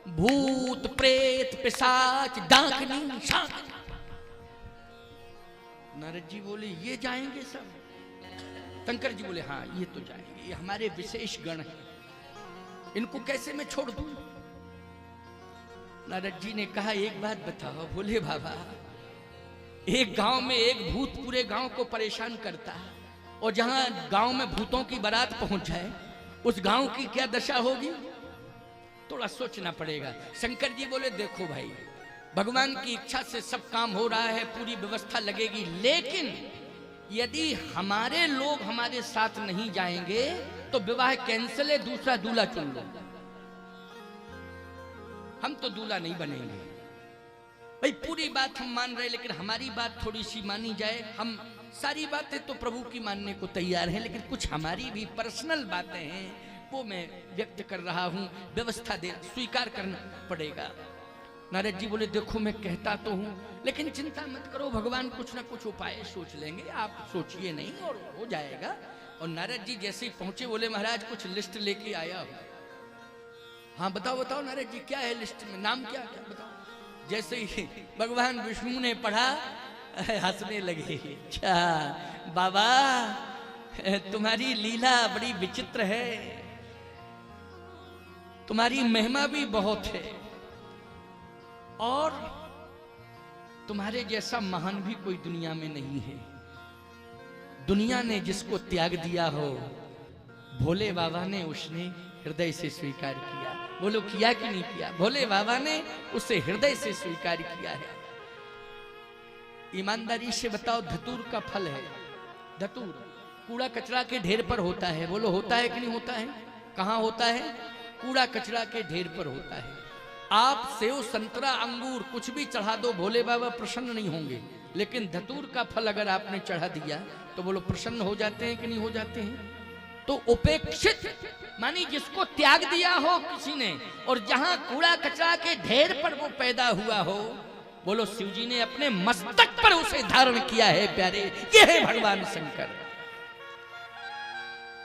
भूत प्रेत पिशाच डाकनी शाकनी। नारद जी बोले ये जाएंगे सब? शंकर जी बोले हाँ ये तो जाएंगे, ये हमारे विशेष गण हैं, इनको कैसे मैं छोड़ दूं? नारद जी ने कहा एक बात बताओ बोले बाबा, एक गांव में एक भूत पूरे गांव को परेशान करता है और जहां गांव में भूतों की बारात पहुंच जाए उस गांव की क्या दशा होगी? थोड़ा सोचना पड़ेगा। शंकर जी बोले देखो भाई, भगवान की इच्छा से सब काम हो रहा है, पूरी व्यवस्था लगेगी, लेकिन यदि हमारे लोग हमारे साथ नहीं जाएंगे तो विवाह कैंसिल है, दूसरा दूल्हा चुन लो। हम तो दूल्हा नहीं बनेंगे। भाई पूरी बात हम मान रहे, लेकिन हमारी बात थोड़ी सी मानी जाए। हम सारी बातें तो प्रभु की मानने को तैयार हैं, लेकिन कुछ हमारी भी पर्सनल बातें हैं, वो मैं व्यक्त कर रहा हूं, व्यवस्था दे स्वीकार करना पड़ेगा। नारद जी बोले देखो मैं कहता तो हूं, लेकिन चिंता मत करो, भगवान कुछ ना कुछ उपाय सोच लेंगे, आप सोचिए नहीं और हो जाएगा। और नारद जी जैसे ही पहुंचे बोले महाराज कुछ लिस्ट लेके आया हूं। हाँ बताओ बताओ नारद जी क्या है लिस्ट में, नाम क्या क्या बताओ। जैसे ही भगवान विष्णु ने पढ़ा हंसने लगे। अच्छा बाबा तुम्हारी लीला बड़ी विचित्र है, तुम्हारी महिमा भी बहुत है और तुम्हारे जैसा महान भी कोई दुनिया में नहीं है। दुनिया ने जिसको त्याग दिया हो भोले बाबा ने उसने हृदय से स्वीकार किया। बोलो किया कि नहीं किया? भोले बाबा ने उसे हृदय से स्वीकार किया है। ईमानदारी से बताओ, धतूर का फल है। धतूर कूड़ा कचरा के ढेर पर होता है। बोलो होता है कि नहीं होता है? कहां होता है? कूड़ा कचरा के ढेर पर होता है। आप सेव संतरा अंगूर कुछ भी चढ़ा दो, भोले बाबा प्रसन्न नहीं होंगे। लेकिन धतूर का फल अगर आपने चढ़ा दिया तो बोलो प्रसन्न हो जाते हैं कि नहीं हो जाते हैं? तो उपेक्षित मानी जिसको त्याग दिया हो किसी ने, और जहां कूड़ा कचरा के ढेर पर वो पैदा हुआ हो, बोलो शिव जी ने अपने मस्तक पर उसे धारण किया है। प्यारे, ये है भगवान शंकर।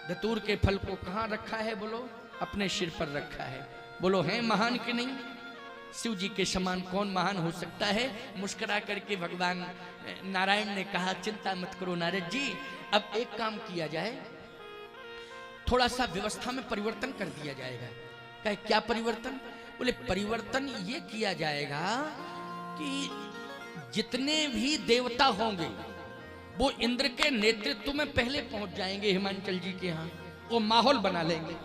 धतूर के फल को कहां रखा है? बोलो अपने सिर पर रखा है। बोलो है महान कि नहीं? शिव जी के समान कौन महान हो सकता है? मुस्कुरा करके भगवान नारायण ने कहा, चिंता मत करो नारद जी, अब एक काम किया जाए, थोड़ा सा व्यवस्था में परिवर्तन कर दिया जाएगा। कहे क्या परिवर्तन? बोले परिवर्तन ये किया जाएगा कि जितने भी देवता होंगे वो इंद्र के नेतृत्व में पहले पहुंच जाएंगे हिमांचल जी के यहाँ, वो माहौल बना लेंगे।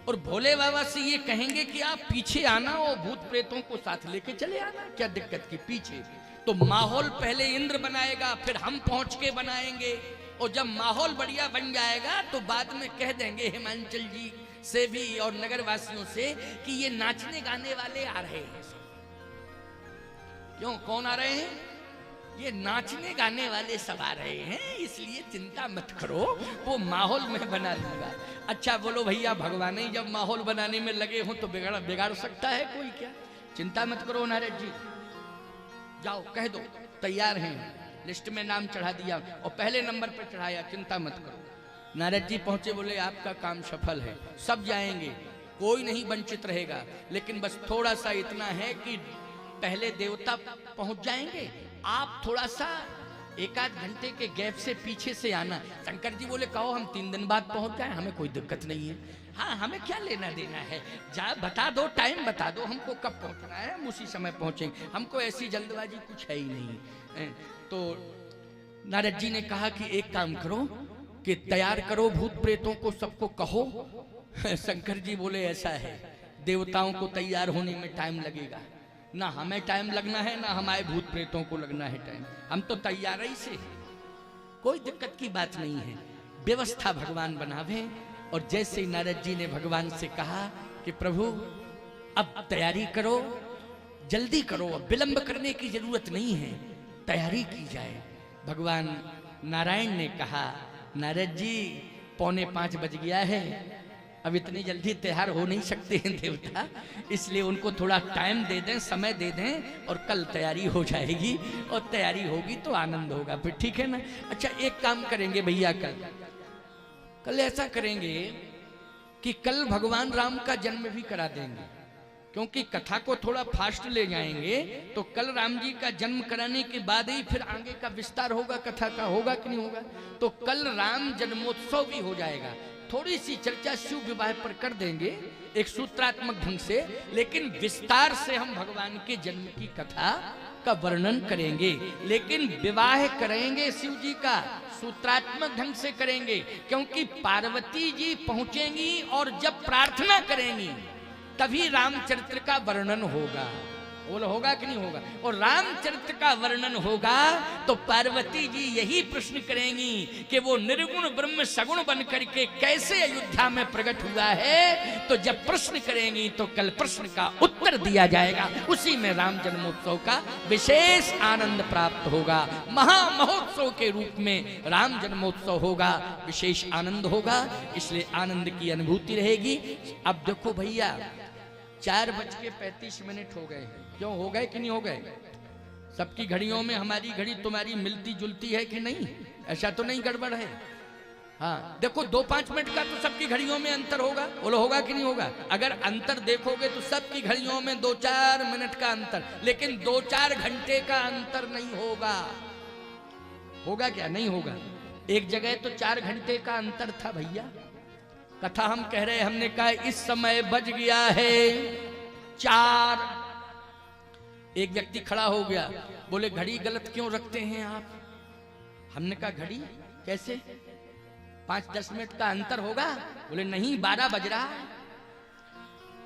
और भोले बाबा से ये कहेंगे कि आप पीछे आना और भूत प्रेतों को साथ लेके चले आना, क्या दिक्कत की पीछे। तो माहौल पहले इंद्र बनाएगा, फिर हम पहुंच के बनाएंगे। और जब माहौल बढ़िया बन जाएगा तो बाद में कह देंगे हिमांचल जी से भी और नगर वासियों से कि ये नाचने गाने वाले आ रहे हैं। क्यों? कौन आ रहे हैं? ये नाचने गाने वाले सब आ रहे हैं, इसलिए चिंता मत करो, वो माहौल में बना दूंगा। अच्छा बोलो भैया, भगवान ही जब माहौल बनाने में लगे हो तो बिगाड़ सकता है कोई क्या? चिंता मत करो नारद जी, जाओ कह दो तैयार हैं, लिस्ट में नाम चढ़ा दिया और पहले नंबर पर चढ़ाया, चिंता मत करो। नारद जी पहुंचे, बोले आपका काम सफल है, सब जाएंगे, कोई नहीं वंचित रहेगा, लेकिन बस थोड़ा सा इतना है कि पहले देवता पहुंच जाएंगे, आप थोड़ा सा एक आध घंटे के गैप से पीछे से आना। शंकर जी बोले कहो हम 3 दिन बाद पहुंच जाए, हमें कोई दिक्कत नहीं है। हाँ, हमें क्या लेना देना है, जा बता दो, टाइम बता दो हमको कब पहुंचना है, हम उसी समय पहुंचेंगे, हमको ऐसी जल्दबाजी कुछ है ही नहीं। तो नारद जी ने कहा कि एक काम करो कि तैयार करो भूत प्रेतों को, सबको कहो। शंकर जी बोले ऐसा है, देवताओं को तैयार होने में टाइम लगेगा, ना हमें टाइम लगना है ना हमारे भूत प्रेतों को लगना है टाइम, हम तो तैयार ही से, कोई दिक्कत की बात नहीं है, व्यवस्था भगवान बनावे। और जैसे ही नारद जी ने भगवान से कहा कि प्रभु अब तैयारी करो, जल्दी करो, अब विलंब करने की जरूरत नहीं है, तैयारी की जाए। भगवान नारायण ने कहा नारद जी 4:45 बज गया है, अब इतनी जल्दी तैयार हो नहीं सकते हैं देवता, इसलिए उनको थोड़ा टाइम दे दें, समय दे दें, और कल तैयारी हो जाएगी, और तैयारी होगी तो आनंद होगा फिर, ठीक है ना। अच्छा एक काम करेंगे भैया, कल ऐसा करेंगे कि कल भगवान राम का जन्म भी करा देंगे, क्योंकि कथा को थोड़ा फास्ट ले जाएंगे तो कल राम जी का जन्म कराने के बाद ही फिर आगे का विस्तार होगा कथा का, होगा कि नहीं होगा। तो कल राम जन्मोत्सव भी हो जाएगा, थोड़ी सी चर्चा शिव विवाह पर कर देंगे एक सूत्रात्मक ढंग से, लेकिन विस्तार से हम भगवान के जन्म की कथा का वर्णन करेंगे, लेकिन विवाह करेंगे शिव जी का सूत्रात्मक ढंग से करेंगे, क्योंकि पार्वती जी पहुंचेंगी और जब प्रार्थना करेंगी तभी रामचरित्र का वर्णन होगा, बोलो होगा कि नहीं होगा। और रामचरित्र का वर्णन होगा तो पार्वती जी यही प्रश्न करेंगी कि वो निर्गुण ब्रह्म सगुण बन करके कैसे अयोध्या में प्रकट हुआ है। तो जब प्रश्न करेंगी तो कल प्रश्न का उत्तर दिया जाएगा, उसी में राम जन्मोत्सव का विशेष आनंद प्राप्त होगा। महामहोत्सव के रूप में राम जन्मोत्सव होगा, विशेष आनंद होगा, इसलिए आनंद की अनुभूति रहेगी। अब देखो भैया 4:35 हो गए हैं, क्यों हो गए कि नहीं हो गए? सबकी घड़ियों में हमारी घड़ी तुम्हारी मिलती जुलती है कि नहीं? ऐसा तो नहीं गड़बड़ है? हाँ देखो 2-5 मिनट का तो सबकी घड़ियों में अंतर होगा, बोलो होगा कि नहीं होगा? अगर अंतर देखोगे तो सबकी घड़ियों में 2-4 मिनट का अंतर, लेकिन 2-4 घंटे का अंतर नहीं होगा। होगा क्या? नहीं होगा। एक जगह तो 4 घंटे का अंतर था भैया, कथा हम कह रहे, हमने कहा इस समय बज गया है 4। एक व्यक्ति खड़ा हो गया, बोले घड़ी गलत क्यों रखते हैं आप? हमने कहा घड़ी कैसे? 5-10 मिनट का अंतर होगा? बोले नहीं, 12 बज रहा है।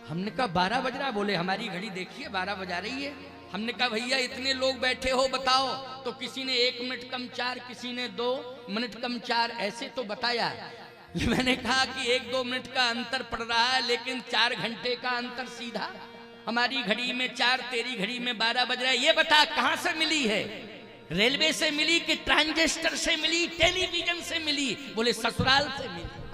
हमने कहा 12 बज रहा? बोले हमारी घड़ी देखिए 12 बजा रही है। हमने कहा भैया इतने लोग बैठे हो बताओ, तो किसी ने 1 मिनट कम 4, किसी ने 2 मिनट कम 4, ऐसे तो बताया। मैंने कहा कि 1-2 मिनट का अंतर पड़ रहा है, लेकिन 4 घंटे का अंतर सीधा। हमारी घड़ी में 4, तेरी घड़ी में 12 बज रहा है। ये बता कहां से मिली है? रेलवे से मिली कि ट्रांजिस्टर से मिली, टेलीविजन से मिली? बोले ससुराल से मिली।